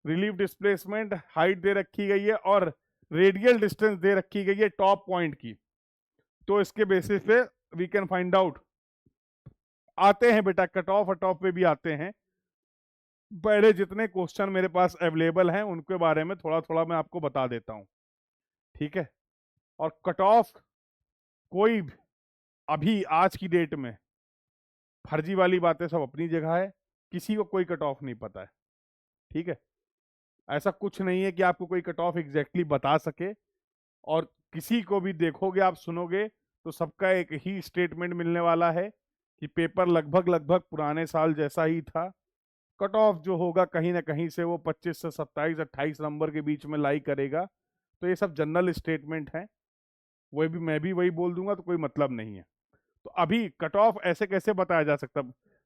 [SPEAKER 1] रिलीफ डिस्प्लेसमेंट, हाइट दे रखी गई है और रेडियल डिस्टेंस दे रखी गई है टॉप पॉइंट की। तो इसके बेसिस पे वी कैन फाइंड आउट। आते हैं बेटा कट ऑफ पे भी आते हैं। पहले जितने क्वेश्चन मेरे पास अवेलेबल हैं उनके बारे में थोड़ा थोड़ा मैं आपको बता देता हूं, ठीक है। और कट ऑफ कोई अभी आज की डेट में फर्जी वाली बातें सब अपनी जगह है, किसी को कोई कट ऑफ नहीं पता है, ठीक है। ऐसा कुछ नहीं है कि आपको कोई कट ऑफ एग्जैक्टली बता सके, और किसी को भी देखोगे आप सुनोगे तो सबका एक ही स्टेटमेंट मिलने वाला है कि पेपर लगभग लगभग पुराने साल जैसा ही था। कट ऑफ जो होगा कहीं ना कहीं से वो 25 से 27-28 नंबर के बीच में लाई करेगा। तो ये सब जनरल स्टेटमेंट है, वही भी मैं भी वही बोल दूंगा तो कोई मतलब नहीं है। तो अभी कट ऑफ ऐसे कैसे बताया जा सकता?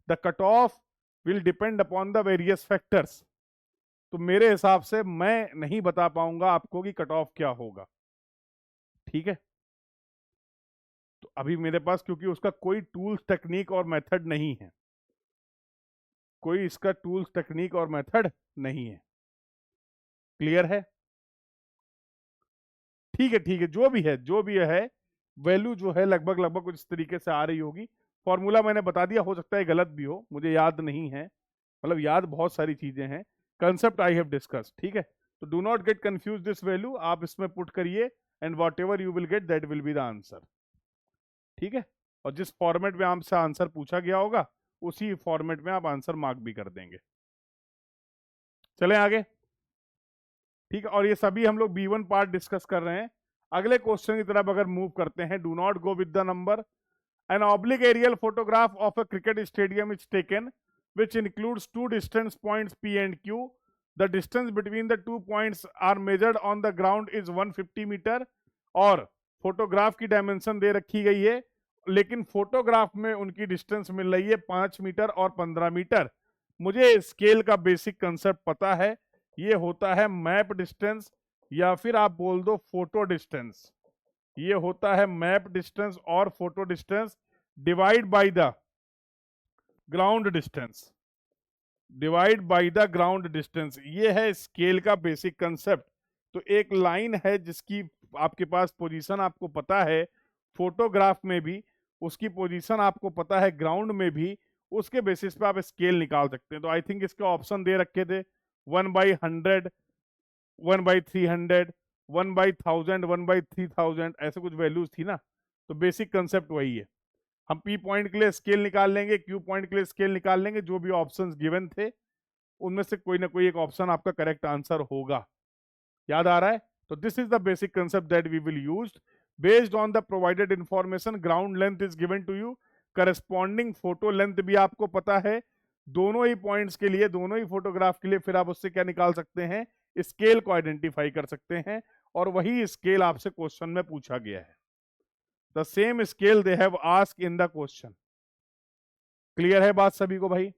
[SPEAKER 1] The cut of will depend upon the various factors. तो मेरे हिसाब से मैं नहीं बता पाऊंगा आपको कि कट ऑफ क्या होगा, ठीक है। तो अभी मेरे पास क्योंकि उसका कोई टूल्स टेक्निक और मेथड नहीं है, कोई इसका टूल्स टेक्निक और मेथड नहीं है। क्लियर है? ठीक है ठीक है, जो भी है जो भी है, वैल्यू जो है लगभग लगभग कुछ इस तरीके से आ रही होगी। फॉर्मूला मैंने बता दिया, हो सकता है गलत भी हो, मुझे याद नहीं है, मतलब याद बहुत सारी चीजें हैं। कंसेप्ट आई हैव डिस्कस, ठीक है। तो do not get confuse this value, आप इसमें पुट करिए and what ever you will get that will be the answer, ठीक है। और जिस फॉर्मेट में आपसे आंसर पूछा गया होगा उसी फॉर्मेट में आप आंसर मार्क भी कर देंगे। चलें आगे, ठीक है। और ये सभी हम लोग B1 पार्ट डिस्कस कर रहे हैं। अगले क्वेश्चन की तरफ अगर मूव करते हैं, do not go with the number. An oblique aerial photograph of a cricket stadium is taken which includes two distance points P and Q. The distance between the 2 points are measured on the ground is 150 metre. और photograph की dimension दे रखी गई है, लेकिन photograph में उनकी distance मिल रही है 5 मीटर और 15 मीटर। मुझे स्केल का बेसिक कंसेप्ट पता है, ये होता है मैप डिस्टेंस या फिर आप बोल दो फोटो डिस्टेंस। ये होता है मैप डिस्टेंस और photo distance divide by the ground distance, divide by the ground distance. ये है स्केल का बेसिक कंसेप्ट। तो एक लाइन है जिसकी आपके पास पोजीशन आपको पता है फोटोग्राफ में भी, उसकी पोजीशन आपको पता है ग्राउंड में भी, उसके बेसिस पे आप स्केल निकाल सकते हैं। तो आई थिंक इसके ऑप्शन दे रखे थे 1/100, 1/300, 1/1000, 1/3000, ऐसे कुछ वैल्यूज थी ना। तो बेसिक कंसेप्ट वही है। हम P पॉइंट के लिए स्केल निकाल लेंगे, Q पॉइंट के लिए स्केल निकाल लेंगे, जो भी ऑप्शंस गिवन थे उनमें से कोई ना कोई एक ऑप्शन आपका करेक्ट आंसर होगा। याद आ रहा है? तो this is the basic concept that we will use. Based on the provided information ground length is given to you, corresponding photo length भी आपको पता है दोनों ही पॉइंट्स के लिए, दोनों ही फोटोग्राफ के लिए। फिर आप उससे क्या निकाल सकते हैं? स्केल को आइडेंटिफाई कर सकते हैं, और वही स्केल आपसे क्वेश्चन में पूछा गया है। The same scale they have asked in the question. Clear है बात सभी को भाई?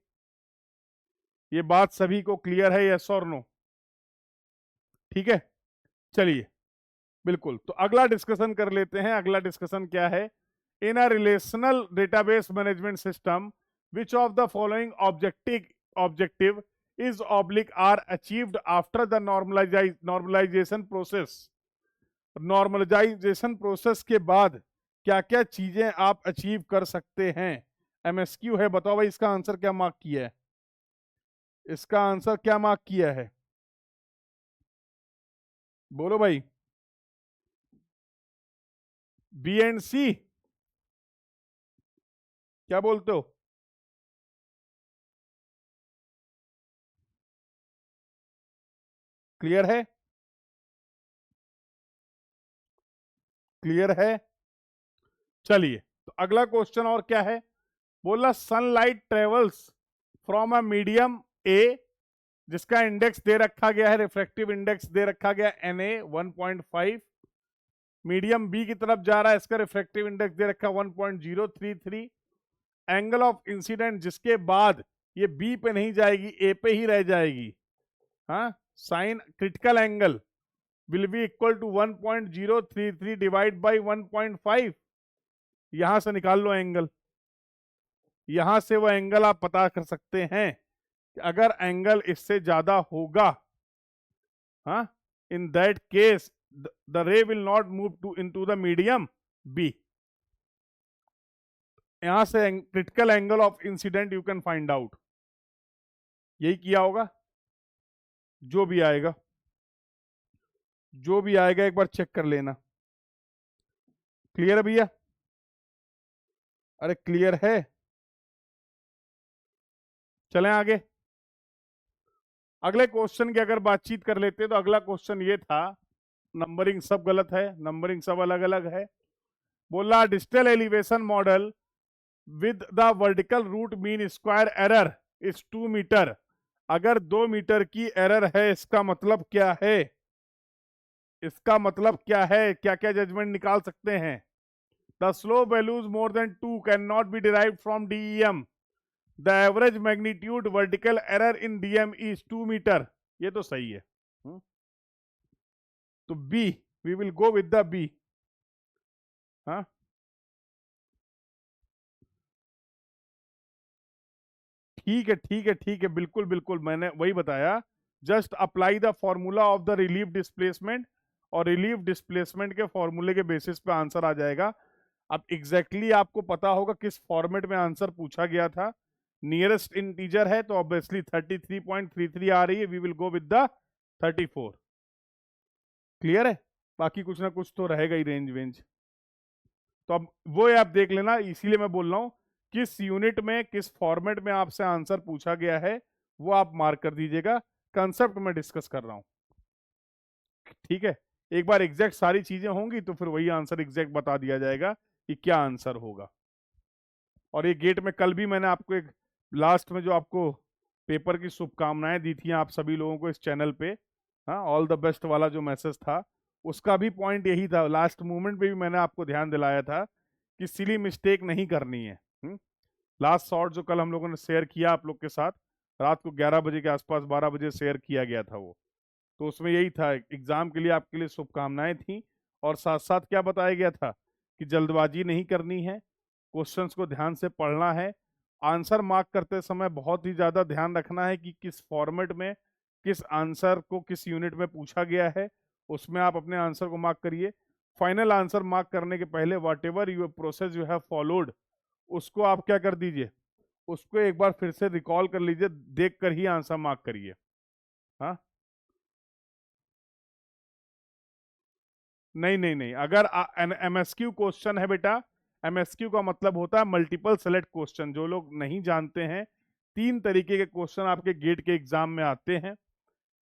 [SPEAKER 1] ये बात सभी को क्लियर है, यस और नो? ठीक है, चलिए बिल्कुल। तो अगला डिस्कशन कर लेते हैं। अगला डिस्कशन क्या है? In a relational database management system which of the following objective is oblique are achieved after the normalization process. Normalization process के बाद क्या क्या चीजें आप अचीव कर सकते हैं? MSQ है, बताओ भाई इसका आंसर क्या मार्क किया है? इसका आंसर क्या मार्क किया है? बोलो भाई। बी एंड सी, क्या बोलते हो? क्लियर है? क्लियर है? चलिए, तो अगला क्वेश्चन और क्या है? बोला sunlight travels from a medium ए, जिसका इंडेक्स दे रखा गया है, रिफ्रैक्टिव इंडेक्स दे रखा गया Na 1.5। मीडियम बी की तरफ जा रहा है, इसका रिफ्रैक्टिव इंडेक्स दे रखा 1.033। एंगल ऑफ इंसिडेंट जिसके बाद ये बी पे नहीं जाएगी, ए पे ही रह जाएगी, हाँ, sine critical angle will be equal to 1.033 divide by 1.5। यहां से निकाल लो एंगल, यहां से वो एंगल आप पता कर सकते हैं अगर एंगल इससे ज्यादा होगा, हाँ, in that case the ray will not move to into the medium B. यहां से critical angle of incident you can find out. यही किया होगा। जो भी आएगा, जो भी आएगा एक बार चेक कर लेना। क्लियर है भैया? अरे क्लियर है? चलें आगे। अगले क्वेश्चन की अगर बातचीत कर लेते हैं तो अगला क्वेश्चन ये था, नंबरिंग सब गलत है, नंबरिंग सब अलग अलग है। बोला digital elevation model with the vertical root mean square error is 2 metre. अगर 2 मीटर की एरर है, इसका मतलब क्या है? इसका मतलब क्या है? क्या क्या जजमेंट निकाल सकते हैं? The slope values more than 2 can not be derived from DEM. The average magnitude vertical error in DM is 2 metre. ये तो सही है। तो B, we will go with the B. हाँ, ठीक है ठीक है ठीक है, बिल्कुल बिल्कुल, मैंने वही बताया। Just apply the formula of the relief displacement, और रिलीफ डिस्प्लेसमेंट के फॉर्मूले के बेसिस पे आंसर आ जाएगा। अब एग्जैक्टली आपको पता होगा किस फॉर्मेट में आंसर पूछा गया था। नियरेस्ट इंटीजर है तो ऑब्वियसली 33.33 आ रही है, we will go with the 34। Clear है? बाकी कुछ ना कुछ तो रहेगा ही रेंज वेंज। तो अब वो आप देख लेना, इसीलिए मैं बोल रहा हूं किस यूनिट में किस फॉर्मेट में आपसे आंसर पूछा गया है वो आप मार्क कर दीजिएगा। कंसेप्ट में डिस्कस कर रहा हूं, ठीक है? एक बार एग्जैक्ट सारी चीजें होंगी तो फिर वही आंसर एग्जैक्ट बता दिया जाएगा कि क्या आंसर होगा। और ये गेट में कल भी मैंने आपको एक लास्ट में जो आपको पेपर की शुभकामनाएं दी थी आप सभी लोगों को इस चैनल पे, हाँ, ऑल द बेस्ट वाला जो मैसेज था, उसका भी पॉइंट यही था। लास्ट मोमेंट पे भी मैंने आपको ध्यान दिलाया था कि सिली मिस्टेक नहीं करनी है। लास्ट शॉट जो कल हम लोगों ने शेयर किया आप लोग के साथ, रात को 11 बजे के आसपास, 12 बजे शेयर किया गया था वो, तो उसमें यही था, एग्जाम के लिए आपके लिए शुभकामनाएं थी। और साथ साथ क्या बताया गया था कि जल्दबाजी नहीं करनी है, क्वेश्चंस को ध्यान से पढ़ना है, आंसर मार्क करते समय बहुत ही ज्यादा ध्यान रखना है कि किस फॉर्मेट में किस आंसर को किस यूनिट में पूछा गया है, उसमें आप अपने आंसर को मार्क करिए। फाइनल आंसर मार्क करने के पहले whatever your process you have followed, उसको आप क्या कर दीजिए, उसको एक बार फिर से रिकॉल कर लीजिए, देख कर ही आंसर मार्क करिए। हाँ, नहीं नहीं नहीं, अगर एमएसक्यू क्वेश्चन है बेटा, एमएसक्यू का मतलब होता है मल्टीपल सेलेक्ट क्वेश्चन। जो लोग नहीं जानते हैं, 3 तरीके के क्वेश्चन आपके गेट के एग्जाम में आते हैं।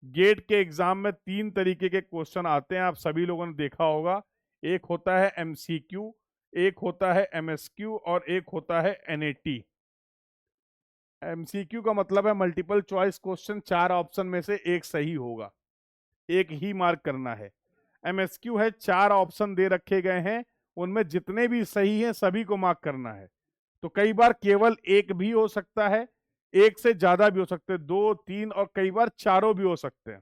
[SPEAKER 1] गेट के एग्जाम में 3 तरीके के क्वेश्चन आते हैं, आप सभी लोगों ने देखा होगा। एक होता है एमसीक्यू, एक होता है एमएसक्यू, और एक होता है एनएटी। एमसीक्यू का मतलब है मल्टीपल चॉइस क्वेश्चन, 4 ऑप्शन में से एक सही होगा, एक ही मार्क करना है। एमएसक्यू है 4 ऑप्शन दे रखे गए हैं, उनमें जितने भी सही हैं सभी को मार्क करना है। तो कई बार केवल एक भी हो सकता है, एक से ज्यादा भी हो सकते हैं, 2, 3 और कई बार चारों भी हो सकते हैं।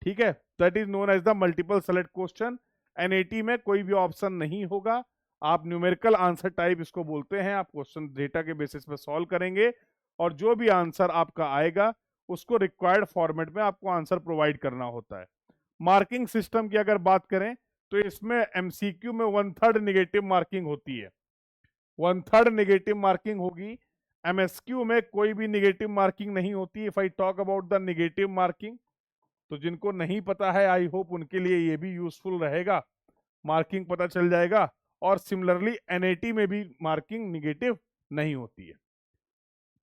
[SPEAKER 1] ठीक है, that is known as the multiple select question. NAT में कोई भी ऑप्शन नहीं होगा, आप न्यूमेरिकल आंसर टाइप इसको बोलते हैं। आप क्वेश्चन डेटा के बेसिस पे सॉल्व करेंगे और जो भी आंसर आपका आएगा उसको रिक्वायर्ड फॉर्मेट में आपको आंसर प्रोवाइड करना होता है। मार्किंग सिस्टम की अगर बात करें तो इसमें एमसीक्यू में 1/3 निगेटिव मार्किंग होती है, 1/3 निगेटिव मार्किंग होगी। एमएसक्यू में कोई भी निगेटिव मार्किंग नहीं होती। If I talk about the negative marking, तो जिनको नहीं पता है आई होप उनके लिए ये भी यूजफुल रहेगा, मार्किंग पता चल जाएगा। और सिमिलरली एनएटी में भी मार्किंग निगेटिव नहीं होती है।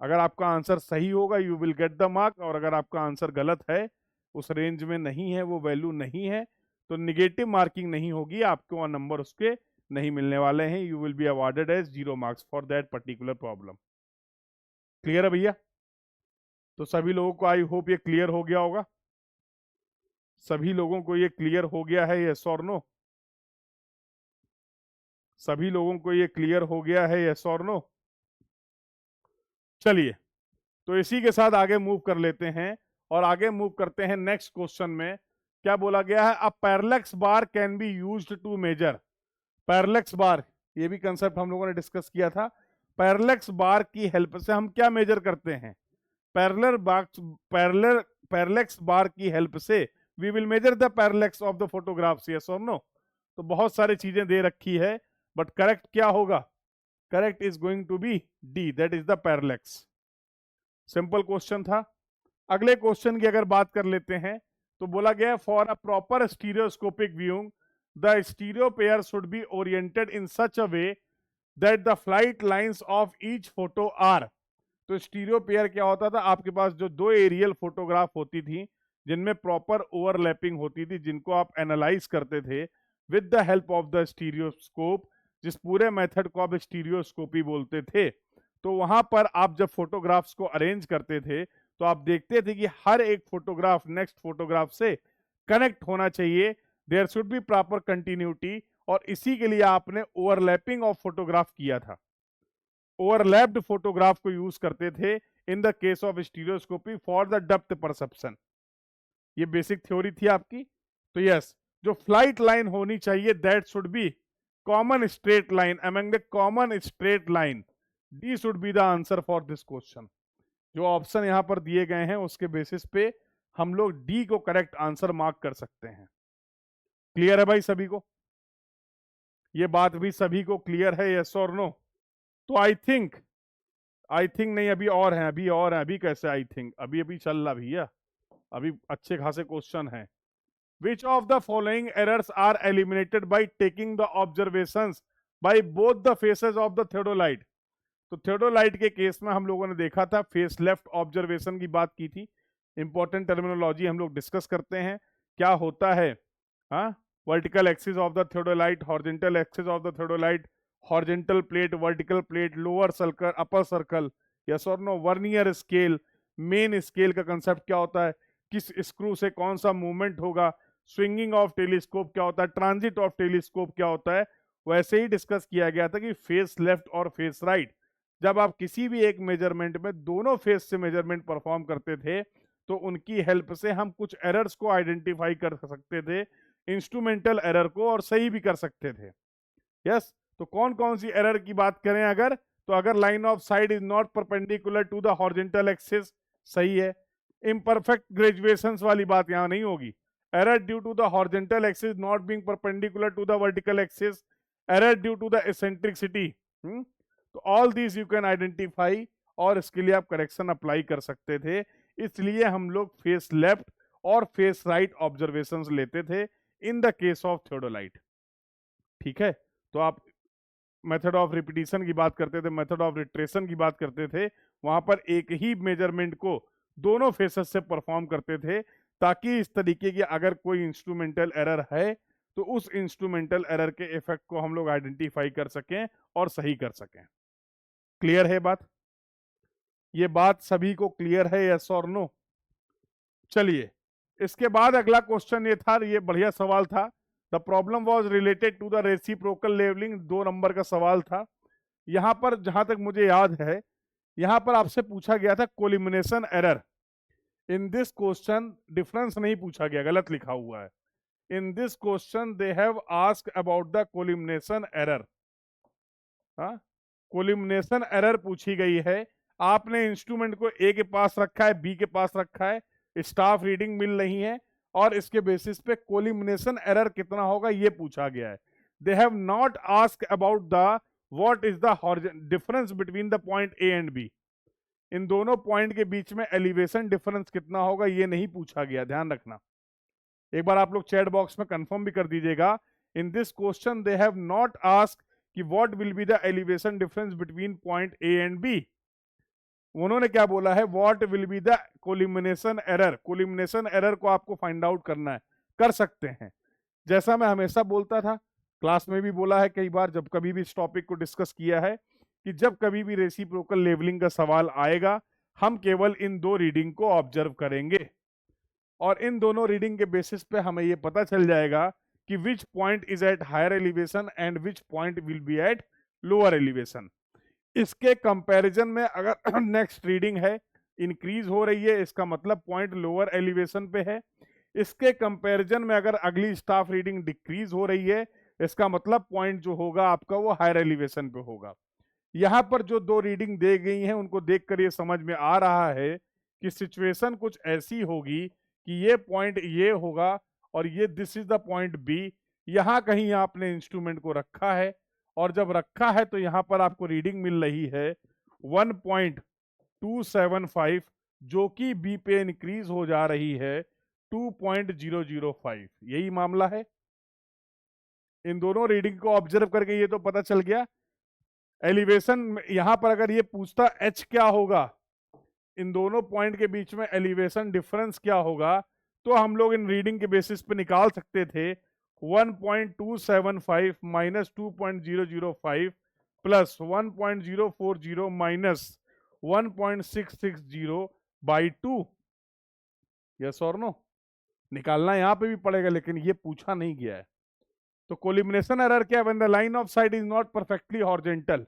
[SPEAKER 1] अगर आपका आंसर सही होगा you will get the mark, और अगर आपका आंसर गलत है, उस रेंज में नहीं है, वो वैल्यू नहीं है, तो निगेटिव मार्किंग नहीं होगी, आपको नंबर उसके नहीं मिलने वाले हैं। You will be awarded as 0 marks for that particular problem. Clear है भैया? तो सभी लोगों को आई होप ये क्लियर हो गया होगा। सभी लोगों को ये क्लियर हो गया है, यस और नो? सभी लोगों को ये क्लियर हो गया है, यस और नो? चलिए, तो इसी के साथ आगे मूव कर लेते हैं और आगे मूव करते हैं नेक्स्ट क्वेश्चन में। क्या बोला गया है? A parallax bar can be used to measure. Parallax bar, ये भी कंसेप्ट हम लोगों ने डिस्कस किया था। पैरेलक्स बार की हेल्प से हम क्या मेजर करते हैं? पैरेलैक्स बार की हेल्प से we will measure the parallax of the photographs, yes और नो। तो बहुत सारी चीजें दे रखी है, बट करेक्ट क्या होगा? Correct is going to be D, that is the parallax. Simple question था। अगले क्वेश्चन की अगर बात कर लेते हैं तो बोला गया for a proper stereoscopic viewing the stereo pair should be oriented in such a way that the flight lines of each photo are. तो स्टीरियो पेयर क्या होता था? आपके पास जो दो एरियल फोटोग्राफ होती थी जिनमें प्रॉपर ओवरलैपिंग होती थी, जिनको आप एनालाइज करते थे with the help of the stereoscope, जिस पूरे मेथड को आप स्टीरियोस्कोपी बोलते थे। तो वहां पर आप जब फोटोग्राफ्स को अरेंज करते थे तो आप देखते थे कि हर एक फोटोग्राफ नेक्स्ट फोटोग्राफ से कनेक्ट होना चाहिए, there should be proper continuity, और इसी के लिए आपने ओवरलैपिंग ऑफ फोटोग्राफ किया था। ओवरलैप्ड फोटोग्राफ को यूज करते थे इन the case of stereoscopy for the depth perception. ये बेसिक थ्योरी थी आपकी। तो यस, जो फ्लाइट लाइन होनी चाहिए that should be common straight line among the common straight line. D should be the answer for this question. जो option यहां पर दिए गए हैं उसके बेसिस पे हम लोग डी को करेक्ट आंसर मार्क कर सकते हैं। क्लियर है भाई सभी को? ये बात भी सभी को क्लियर है, यस और नो? तो आई थिंक नहीं, अभी और हैं, अभी कैसे आई थिंक? अभी चल रहा भैया, अभी अच्छे खासे क्वेश्चन हैं। Which of the following errors are eliminated by taking the observations by both the faces of the theodolite? तो theodolite के केस में हम लोगों ने देखा था फेस लेफ्ट ऑब्जर्वेशन की बात की थी। इंपॉर्टेंट टर्मिनोलॉजी हम लोग डिस्कस करते हैं। क्या होता है? हाँ, vertical axis of the theodolite, horizontal axis of the theodolite, horizontal plate, vertical plate, lower circle, upper circle, yes और no? Vernier scale, main scale का कंसेप्ट क्या होता है? किस स्क्रू से कौन सा मूवमेंट होगा? स्विंगिंग ऑफ टेलीस्कोप क्या होता है? ट्रांजिट ऑफ टेलीस्कोप क्या होता है? वैसे ही डिस्कस किया गया था कि फेस लेफ्ट और फेस राइट, जब आप किसी भी एक मेजरमेंट में दोनों फेस से मेजरमेंट परफॉर्म करते थे तो उनकी हेल्प से हम कुछ एरर्स को आइडेंटिफाई कर सकते थे, इंस्ट्रूमेंटल एरर को, और सही भी कर सकते थे। यस, तो कौन कौन सी एरर की बात करें अगर, तो अगर line of sight is not perpendicular to the horizontal axis, सही है। इम्परफेक्ट ग्रेजुएशंस वाली बात यहां नहीं होगी। error due to the horizontal axis not being perpendicular to the vertical axis, error due to the eccentricity, तो all these you can identify और इसके लिए आप करेक्शन अप्लाई कर सकते थे। इसलिए हम लोग फेस लेफ्ट और फेस राइट ऑब्जर्वेशंस लेते थे इन द केस ऑफ थियोडोलाइट। ठीक है, तो आप मेथड ऑफ रिपीटिशन की बात करते थे, मेथड ऑफ रिट्रेशन की बात करते थे, वहां पर एक ही मेजरमेंट को दोनों फेसेस से परफॉर्म करते थे, ताकि इस तरीके की अगर कोई इंस्ट्रूमेंटल एरर है तो उस इंस्ट्रूमेंटल एरर के इफेक्ट को हम लोग आइडेंटिफाई कर सकें और सही कर सकें। क्लियर है बात? ये बात सभी को क्लियर है, यस और नो? चलिए, इसके बाद अगला क्वेश्चन ये था, ये बढ़िया सवाल था। The problem was related to the reciprocal levelling, 2 number का सवाल था। यहां पर जहां तक मुझे याद है, यहां पर आपसे पूछा गया था collimation error. In this question difference नहीं पूछा गया, गलत लिखा हुआ है। In this question they have asked about the collimation error. Collimation error पूछी गई है। आपने इंस्ट्रूमेंट को ए के पास रखा है, बी के पास रखा है, स्टाफ रीडिंग मिल रही है, और इसके बेसिस पे कोलिमिनेशन एरर कितना होगा ये पूछा गया है। They have not asked about the what is the difference between the point A and B. इन दोनों पॉइंट के बीच में एलिवेशन डिफरेंस कितना होगा ये नहीं पूछा गया, ध्यान रखना। एक बार आप लोग चैट बॉक्स में कंफर्म भी कर दीजिएगा। In this question they have not asked कि what will be the elevation difference between point A and B. उन्होंने क्या बोला है? What will be the collimation error. Collimation error को आपको फाइंड आउट करना है, कर सकते हैं। जैसा मैं हमेशा बोलता था, क्लास में भी बोला है कई बार, जब कभी भी इस टॉपिक को डिस्कस किया है, कि जब कभी भी रेसिप्रोकल लेवलिंग का सवाल आएगा, हम केवल इन 2 रीडिंग को ऑब्जर्व करेंगे, और इन दोनों रीडिंग के बेसिस पे हमें ये पता चल जाएगा कि which point is at higher elevation and which point will be at lower elevation. इसके कंपैरिजन में अगर नेक्स्ट रीडिंग है इंक्रीज हो रही है, इसका मतलब पॉइंट लोअर एलिवेशन पे है। इसके कंपैरिजन में अगर अगली स्टाफ रीडिंग डिक्रीज हो रही है, इसका मतलब पॉइंट जो होगा आपका वो हायर एलिवेशन पे होगा। यहां पर जो 2 रीडिंग दे गई हैं उनको देखकर ये समझ में आ रहा है कि सिचुएशन कुछ ऐसी होगी कि ये पॉइंट ये होगा और ये this is the point B, यहां कहीं आपने इंस्ट्रूमेंट को रखा है और जब रखा है तो यहां पर आपको रीडिंग मिल रही है 1.275 जो कि बी पे इंक्रीज हो जा रही है 2.005। यही मामला है। इन दोनों रीडिंग को ऑब्जर्व करके ये तो पता चल गया। एलिवेशन यहां पर अगर ये पूछता एच क्या होगा, इन दोनों पॉइंट के बीच में एलिवेशन डिफरेंस क्या होगा, तो हम लोग इन रीडिंग के बेसिस पे निकाल सकते थे 1.275 minus 2.005 plus 1.040 minus 1.660 by 2। Yes और नो? निकालना यहां पे भी पड़ेगा लेकिन ये पूछा नहीं गया है। तो कोलिमिनेशन एरर क्या है? When the line of sight is not perfectly horizontal,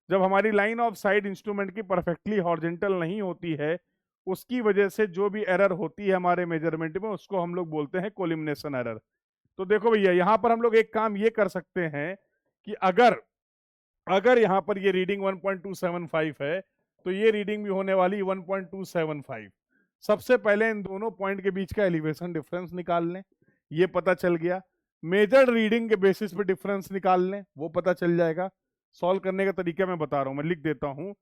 [SPEAKER 1] जब हमारी लाइन ऑफ साइट इंस्ट्रूमेंट की परफेक्टली हॉरिजॉन्टल नहीं होती है, उसकी वजह से जो भी एरर होती है हमारे मेजरमेंट में उसको हम लोग बोलते हैं कोलिमिनेशन एरर। तो देखो भैया यहां पर हम लोग एक काम ये कर सकते हैं कि अगर यहां पर ये रीडिंग 1.275 है तो ये रीडिंग भी होने वाली 1.275। सबसे पहले इन दोनों पॉइंट के बीच का एलिवेशन डिफरेंस निकाल लें, ये पता चल गया। मेजर रीडिंग के बेसिस पे डिफरेंस निकाल लें, वो पता चल जाएगा। सॉल्व करने का तरीका मैं बता रहा हूं, मैं लिख देता हूं।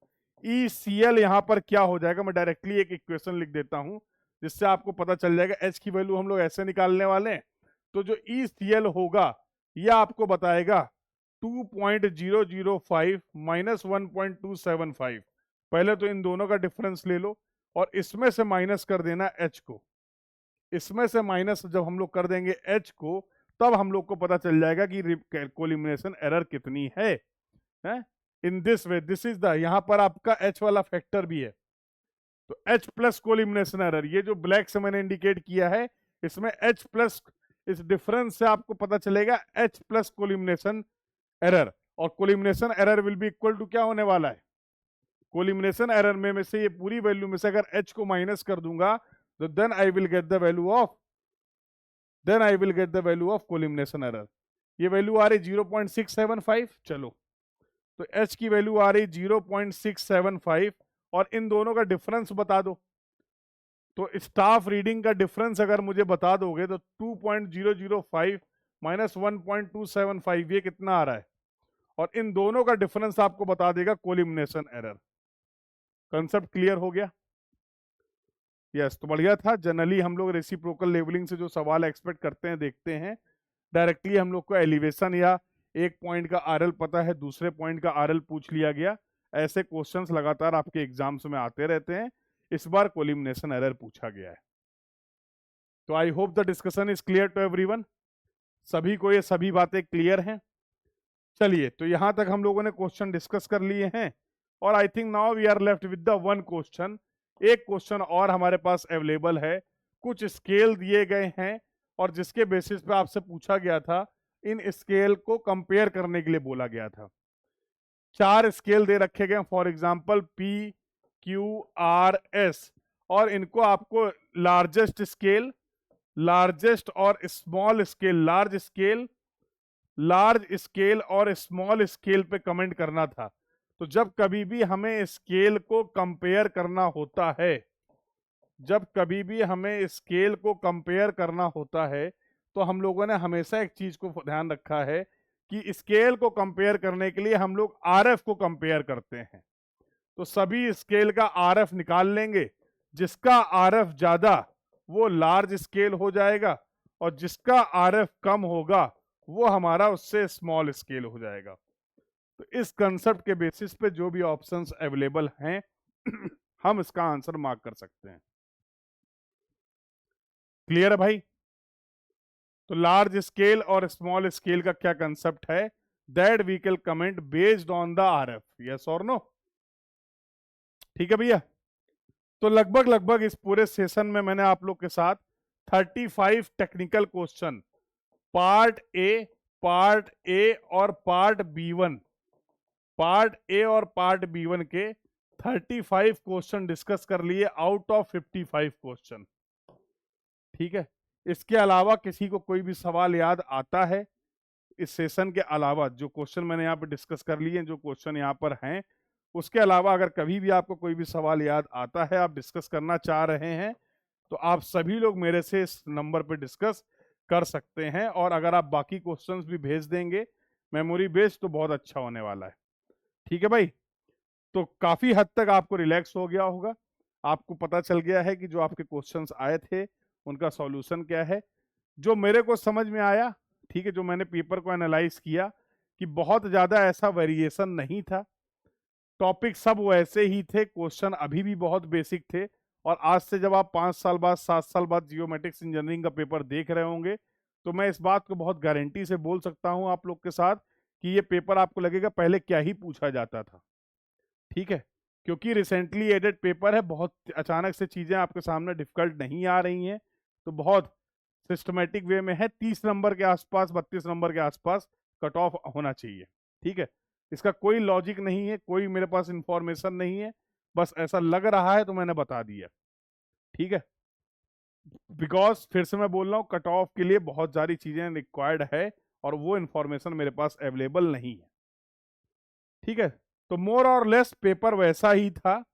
[SPEAKER 1] ECL यहां पर क्या हो जाएगा, मैं डायरेक्टली एक इक्वेशन लिख देता हूं जिससे आपको पता चल जाएगा। एच की वैल्यू हम लोग ऐसे निकालने वाले हैं, तो जो ECL होगा यह आपको बताएगा 2.005 माइनस 1.275। पहले तो इन दोनों का डिफरेंस ले लो और इसमें से माइनस कर देना एच को। इसमें से माइनस जब हम लोग कर देंगे एच को, तब हम लोग को पता चल जाएगा कि कोलिमिनेशन एरर कितनी है। In this way, this is the, यहां पर आपका एच वाला फैक्टर भी है, तो एच प्लस कोलिमिनेशन एरर, ये जो ब्लैक से मैंने इंडिकेट किया है इसमें एच प्लस, इस डिफरेंस से आपको पता चलेगा एच प्लस कोलिमिनेशन एरर। और collimation error will be equal to क्या होने वाला है? कोलिमिनेशन एरर में से ये पूरी वैल्यू में से अगर एच को माइनस कर दूंगा तो then I will get the value of collimation error. ये वैल्यू आ रही 0.675। चलो तो एच की वैल्यू आ रही 0.675 और इन दोनों का डिफरेंस बता दो। तो स्टाफ रीडिंग का डिफरेंस अगर मुझे बता दोगे तो 2.005 माइनस 1.275 ये कितना आ रहा है, और इन दोनों का डिफरेंस आपको बता देगा कोलिमिनेशन एरर। कंसेप्ट क्लियर हो गया? यस, तो बढ़िया था। जनरली हम लोग रेसिप्रोकल लेवलिंग से जो सवाल एक्सपेक्ट करते हैं, देखते हैं, डायरेक्टली हम लोग को एलिवेशन या एक पॉइंट का आरएल पता है, दूसरे पॉइंट का आरएल पूछ लिया गया, ऐसे क्वेश्चंस लगातार आपके एग्जाम्स में आते रहते हैं। इस बार कोलिमिनेशन एरर पूछा गया है। तो I hope the discussion is clear to everyone. सभी को ये सभी बातें क्लियर हैं? चलिए, तो यहां तक हम लोगों ने क्वेश्चन डिस्कस कर लिए हैं और I think now we are left with the one question. एक क्वेश्चन और हमारे पास अवेलेबल है। कुछ स्केल दिए गए हैं और जिसके बेसिस पे आपसे पूछा गया था, इन स्केल को कंपेयर करने के लिए बोला गया था। 4 स्केल दे रखे गए, for example P, Q, R, S, और इनको आपको लार्जेस्ट स्केल, लार्जेस्ट और स्मॉल स्केल, लार्ज स्केल और स्मॉल स्केल पे कमेंट करना था। तो जब कभी भी हमें स्केल को कंपेयर करना होता है, तो हम लोगों ने हमेशा एक चीज को ध्यान रखा है कि स्केल को कंपेयर करने के लिए हम लोग आरएफ को कंपेयर करते हैं। तो सभी स्केल का आरएफ निकाल लेंगे, जिसका आरएफ ज्यादा वो लार्ज स्केल हो जाएगा और जिसका आरएफ कम होगा वो हमारा उससे स्मॉल स्केल हो जाएगा। तो इस कंसेप्ट के बेसिस पे जो भी ऑप्शंस अवेलेबल हैं हम इसका आंसर मार्क कर सकते हैं। क्लियर है भाई? तो लार्ज स्केल और स्मॉल स्केल का क्या कंसेप्ट है, that we can comment based on the RF. Yes और नो? ठीक है भैया? तो लगभग इस पूरे सेशन में मैंने आप लोग के साथ 35 टेक्निकल क्वेश्चन पार्ट ए और पार्ट बी1 के 35 क्वेश्चन डिस्कस कर लिए आउट ऑफ 55 क्वेश्चन। ठीक है? इसके अलावा किसी को कोई भी सवाल याद आता है इस सेशन के अलावा, जो क्वेश्चन मैंने यहाँ पे डिस्कस कर लिए, जो क्वेश्चन यहाँ पर हैं, उसके अलावा अगर कभी भी आपको कोई भी सवाल याद आता है, आप डिस्कस करना चाह रहे हैं, तो आप सभी लोग मेरे से इस नंबर पे डिस्कस कर सकते हैं। और अगर आप बाकी क्वेश्चंस भी भेज देंगे मेमोरी बेस्ड, तो बहुत अच्छा होने वाला है। ठीक है भाई, तो काफी हद तक आपको रिलैक्स हो गया होगा, आपको पता चल गया है कि जो आपके क्वेश्चंस आए थे उनका सॉल्यूशन क्या है। जो मेरे को समझ में आया, ठीक है, जो मैंने पेपर को एनालाइज किया, कि बहुत ज्यादा ऐसा वेरिएशन नहीं था, टॉपिक सब वैसे ही थे, क्वेश्चन अभी भी बहुत बेसिक थे। और आज से जब आप 5 साल बाद 7 साल बाद जियोमेट्रिक्स इंजीनियरिंग का पेपर देख रहे होंगे, तो मैं इस बात को बहुत गारंटी से बोल सकता हूं आप लोग के साथ कि ये पेपर आपको लगेगा पहले क्या ही पूछा जाता था। ठीक है, क्योंकि रिसेंटली एडेड पेपर है, बहुत अचानक से चीजें आपके सामने डिफिकल्ट नहीं आ रही हैं, तो बहुत सिस्टमेटिक वे में है। 30 नंबर के आसपास, 32 नंबर के आसपास कट ऑफ होना चाहिए। ठीक है, इसका कोई लॉजिक नहीं है, कोई मेरे पास इंफॉर्मेशन नहीं है, बस ऐसा लग रहा है तो मैंने बता दिया। ठीक है, बिकॉज फिर से मैं बोल रहा हूँ, कट ऑफ के लिए बहुत सारी चीजें रिक्वायर्ड है और वो इंफॉर्मेशन मेरे पास अवेलेबल नहीं है। ठीक है, तो मोर और लेस पेपर वैसा ही था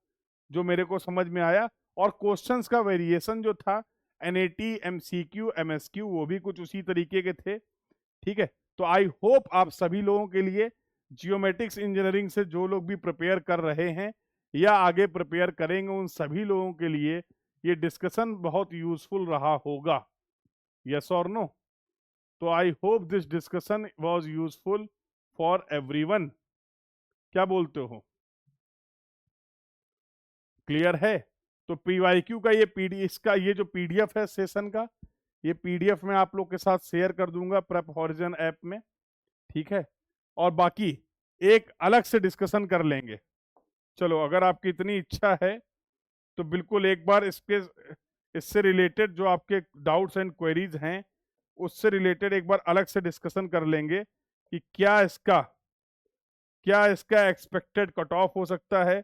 [SPEAKER 1] जो मेरे को समझ में आया, और क्वेश्चंस का वेरिएशन जो था, एनएटी, एमसीक्यू, एमएसक्यू, वो भी कुछ उसी तरीके के थे। ठीक है, तो आई होप आप सभी लोगों के लिए, जियोमेट्रिक्स इंजीनियरिंग से जो लोग भी प्रिपेयर कर रहे हैं या आगे प्रिपेयर करेंगे, उन सभी लोगों के लिए ये डिस्कशन बहुत यूजफुल रहा होगा। यस और नो? तो I hope this discussion was useful for everyone. क्या बोलते हो? क्लियर है? तो पीवाईक्यू का ये इसका ये जो पीडीएफ है सेशन का, ये पीडीएफ मैं आप लोग के साथ शेयर कर दूंगा प्रेप हॉरिजन ऐप में। ठीक है, और बाकी एक अलग से डिस्कशन कर लेंगे। चलो, अगर आपकी इतनी इच्छा है तो बिल्कुल एक बार इससे रिलेटेड जो आपके डाउट्स एंड क्वेरीज हैं, उससे रिलेटेड एक बार अलग से डिस्कशन कर लेंगे कि क्या इसका एक्सपेक्टेड कट ऑफ हो सकता है,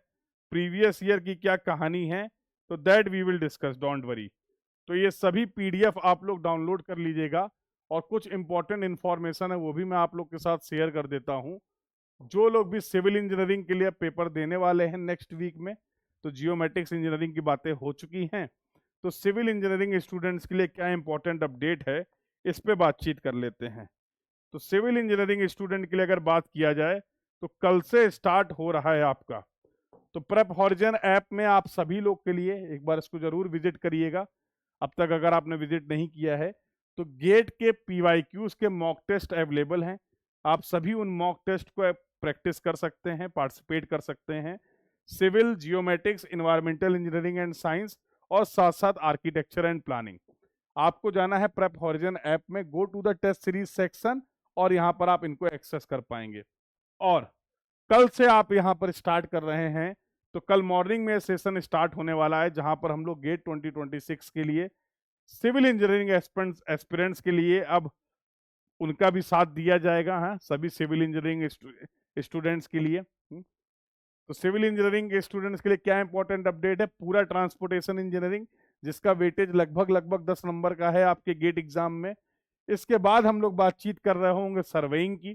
[SPEAKER 1] प्रीवियस ईयर की क्या कहानी है, तो that we will discuss, don't worry. तो ये सभी पीडीएफ आप लोग डाउनलोड कर लीजिएगा, और कुछ इंपॉर्टेंट इंफॉर्मेशन है वो भी मैं आप लोग के साथ शेयर कर देता हूँ। जो लोग भी सिविल इंजीनियरिंग के लिए पेपर देने वाले हैं नेक्स्ट वीक में, तो जियोमेट्रिक्स इंजीनियरिंग की बातें हो चुकी हैं, तो सिविल इंजीनियरिंग स्टूडेंट्स के लिए क्या इंपॉर्टेंट अपडेट है, इस पे बातचीत कर लेते हैं। तो सिविल इंजीनियरिंग स्टूडेंट के लिए अगर बात किया जाए, तो कल से स्टार्ट हो रहा है आपका, तो प्रेप हॉरिजन ऐप में आप सभी लोग के लिए एक बार इसको जरूर विजिट करिएगा। अब तक अगर आपने विजिट नहीं किया है, तो गेट के पीवाईक्यूज के मॉक टेस्ट अवेलेबल हैं, आप सभी उन मॉक टेस्ट को प्रैक्टिस कर सकते हैं, पार्टिसिपेट कर सकते हैं। Civil, geometrics, environmental engineering and science, और साथ साथ आर्किटेक्चर एंड प्लानिंग। आपको जाना है प्रेप हॉरिजन ऐप में, go to the test series section, और यहाँ पर आप इनको एक्सेस कर पाएंगे। और कल से आप यहाँ पर स्टार्ट कर रहे हैं, तो कल मॉर्निंग में सेशन स्टार्ट होने वाला है, जहां पर हम लोग गेट 2026 के लिए सिविल इंजीनियरिंग एस्पिरेंट्स के लिए अब उनका भी साथ दिया जाएगा। हाँ, सभी सिविल इंजीनियरिंग स्टूडेंट्स के लिए। तो सिविल इंजीनियरिंग के स्टूडेंट्स के लिए क्या इंपॉर्टेंट अपडेट है, पूरा ट्रांसपोर्टेशन इंजीनियरिंग, जिसका वेटेज लगभग 10 नंबर का है आपके गेट एग्जाम में। इसके बाद हम लोग बातचीत कर रहे होंगे सर्वेइंग की।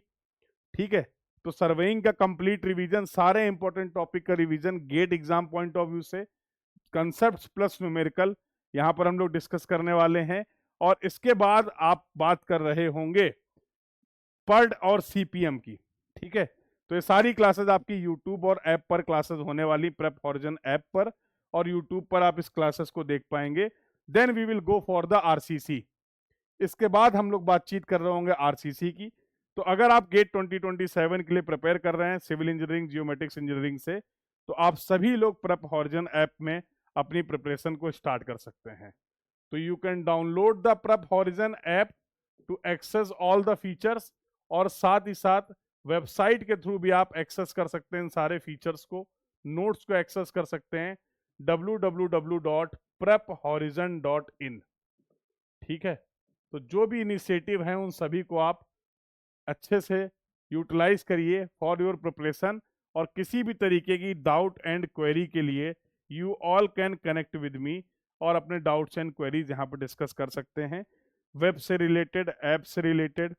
[SPEAKER 1] ठीक है, तो सर्वेइंग का कंप्लीट रिवीजन, सारे इंपॉर्टेंट टॉपिक का revision GATE exam point of view से, कंसेप्ट प्लस न्यूमेरिकल, यहां पर हम लोग डिस्कस करने वाले हैं। और इसके बाद आप बात कर रहे होंगे पर्ड और सीपीएम की। ठीक है, तो ये सारी क्लासेस आपकी यूट्यूब और ऐप पर क्लासेस होने वाली, प्रेप हॉरिजन ऐप पर और यूट्यूब पर आप इस क्लासेस को देख पाएंगे। Then we will go for the RCC. इसके बाद हम लोग बातचीत कर रहे होंगे आरसीसी की। तो अगर आप गेट 2027 के लिए प्रिपेयर कर रहे हैं सिविल इंजीनियरिंग, जियोमेट्रिक्स इंजीनियरिंग से, तो आप सभी लोग प्रेप हॉरिजन ऐप में अपनी प्रिपरेशन को स्टार्ट कर सकते हैं। तो you can download the Prep Horizon app to access all the features, और साथ ही साथ वेबसाइट के थ्रू भी आप एक्सेस कर सकते हैं इन सारे फीचर्स को, नोट्स को एक्सेस कर सकते हैं www.prephorizon.in। ठीक है, तो जो भी इनिशिएटिव हैं उन सभी को आप अच्छे से यूटिलाइज करिए फॉर योर प्रिपरेशन। और किसी भी तरीके की डाउट एंड क्वेरी के लिए you all can connect with मी, और अपने डाउट्स एंड क्वेरीज यहाँ पर डिस्कस कर सकते हैं, वेब से रिलेटेड, ऐप से रिलेटेड,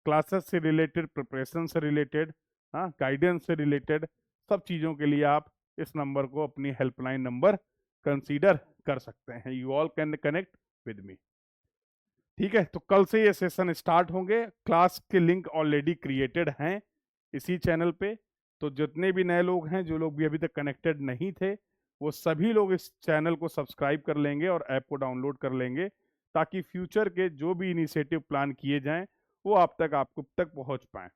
[SPEAKER 1] क्लासेस से रिलेटेड, प्रिपरेशन से रिलेटेड, हाँ, गाइडेंस से रिलेटेड, सब चीज़ों के लिए आप इस नंबर को अपनी हेल्पलाइन नंबर कंसीडर कर सकते हैं। You all can connect with मी। ठीक है, तो कल से ये सेशन स्टार्ट होंगे। क्लास के लिंक ऑलरेडी क्रिएटेड हैं इसी चैनल पे। तो जितने भी नए लोग हैं, जो लोग भी अभी तक कनेक्टेड नहीं थे, वो सभी लोग इस चैनल को सब्सक्राइब कर लेंगे और ऐप को डाउनलोड कर लेंगे, ताकि फ्यूचर के जो भी इनिशिएटिव प्लान किए जाएं वो आप तक पहुंच पाएं।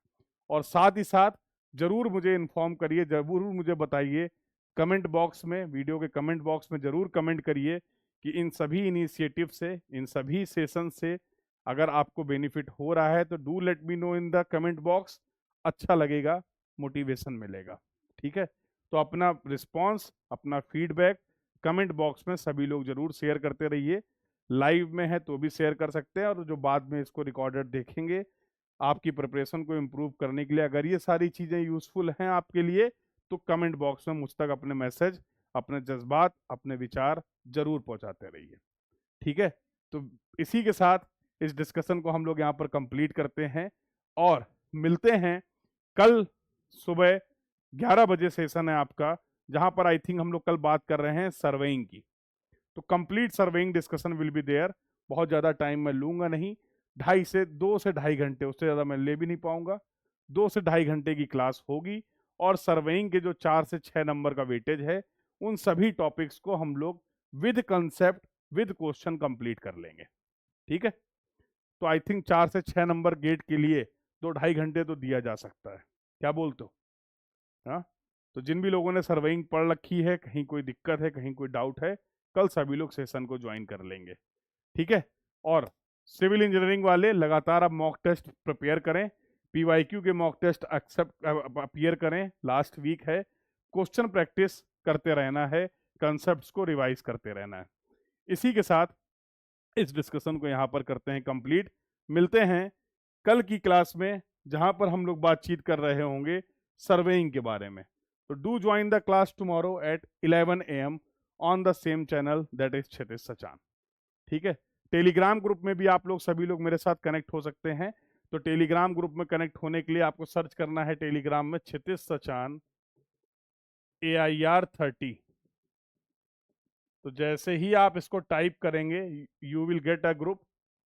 [SPEAKER 1] और साथ ही साथ जरूर मुझे इन्फॉर्म करिए, जरूर मुझे बताइए कमेंट बॉक्स में, वीडियो के कमेंट बॉक्स में जरूर कमेंट करिए कि इन सभी इनिशिएटिव से, इन सभी सेशन से अगर आपको बेनिफिट हो रहा है तो do let me know in the comment box. अच्छा लगेगा, मोटिवेशन मिलेगा। ठीक है, तो अपना रिस्पॉन्स, अपना फीडबैक कमेंट बॉक्स में सभी लोग जरूर शेयर करते रहिए। लाइव में है तो भी शेयर कर सकते हैं, और जो बाद में इसको रिकॉर्डेड देखेंगे, आपकी प्रिपरेशन को इम्प्रूव करने के लिए अगर ये सारी चीज़ें यूजफुल हैं आपके लिए, तो कमेंट बॉक्स में मुझ तक अपने मैसेज, अपने जज्बात, अपने विचार जरूर पहुंचाते रहिए। ठीक है, तो इसी के साथ इस डिस्कशन को हम लोग यहाँ पर कंप्लीट करते हैं और मिलते हैं कल सुबह 11 बजे सेशन है आपका, जहां पर आई थिंक हम लोग कल बात कर रहे हैं सर्वेइंग की। तो complete surveying discussion will be there. बहुत ज़्यादा टाइम मैं लूंगा नहीं, 2 से ढाई घंटे, उससे ज़्यादा मैं ले भी नहीं पाऊंगा। 2 से ढाई घंटे की क्लास होगी और सर्वेइंग के जो 4 से 6 नंबर का वेटेज है, उन सभी टॉपिक्स को हम लोग with concept, with question complete कर लेंगे। ठीक है, तो आई थिंक 4 से 6 नंबर गेट के लिए 2 ढाई घंटे तो दिया जा सकता है। क्या बोलते हो? हाँ, तो जिन भी लोगों ने सर्वेइंग पढ़ रखी है, कहीं कोई दिक्कत है, कहीं कोई डाउट है, कल सभी लोग सेशन को ज्वाइन कर लेंगे। ठीक है, और सिविल इंजीनियरिंग वाले लगातार अब मॉक टेस्ट प्रिपेयर करें, पीवाईक्यू के मॉक टेस्ट एक्सेप्ट अपीयर करें, लास्ट वीक है। क्वेश्चन प्रैक्टिस करते रहना है, कंसेप्ट्स को रिवाइज करते रहना है। इसी के साथ इस डिस्कशन को यहाँ पर करते हैं कंप्लीट। मिलते हैं कल की क्लास में, जहाँ पर हम लोग बातचीत कर रहे होंगे सर्वेइंग के बारे में। तो do join the class tomorrow at 11 AM on the same channel, that is Kshitij Sachan. ठीक है, टेलीग्राम ग्रुप में भी आप लोग सभी लोग मेरे साथ कनेक्ट हो सकते हैं। तो टेलीग्राम ग्रुप में कनेक्ट होने के लिए आपको सर्च करना है टेलीग्राम में क्षितिज सचान AIR30। तो जैसे ही आप इसको टाइप करेंगे, you will get a group,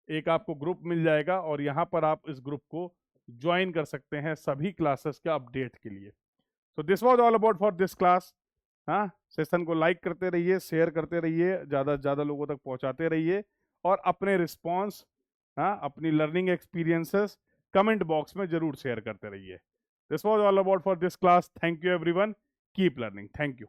[SPEAKER 1] एक आपको ग्रुप मिल जाएगा और यहाँ पर आप इस ग्रुप को ज्वाइन कर सकते हैं सभी क्लासेस के अपडेट के लिए। So this was all about for this class. हाँ, सेशन को लाइक करते रहिए, शेयर करते रहिए, ज़्यादा से ज़्यादा लोगों तक पहुँचाते रहिए, और अपने रिस्पॉन्स, हाँ, अपनी लर्निंग एक्सपीरियंसेस कमेंट बॉक्स में जरूर शेयर करते रहिए। This was all about for this class. Thank you everyone, keep learning. Thank you.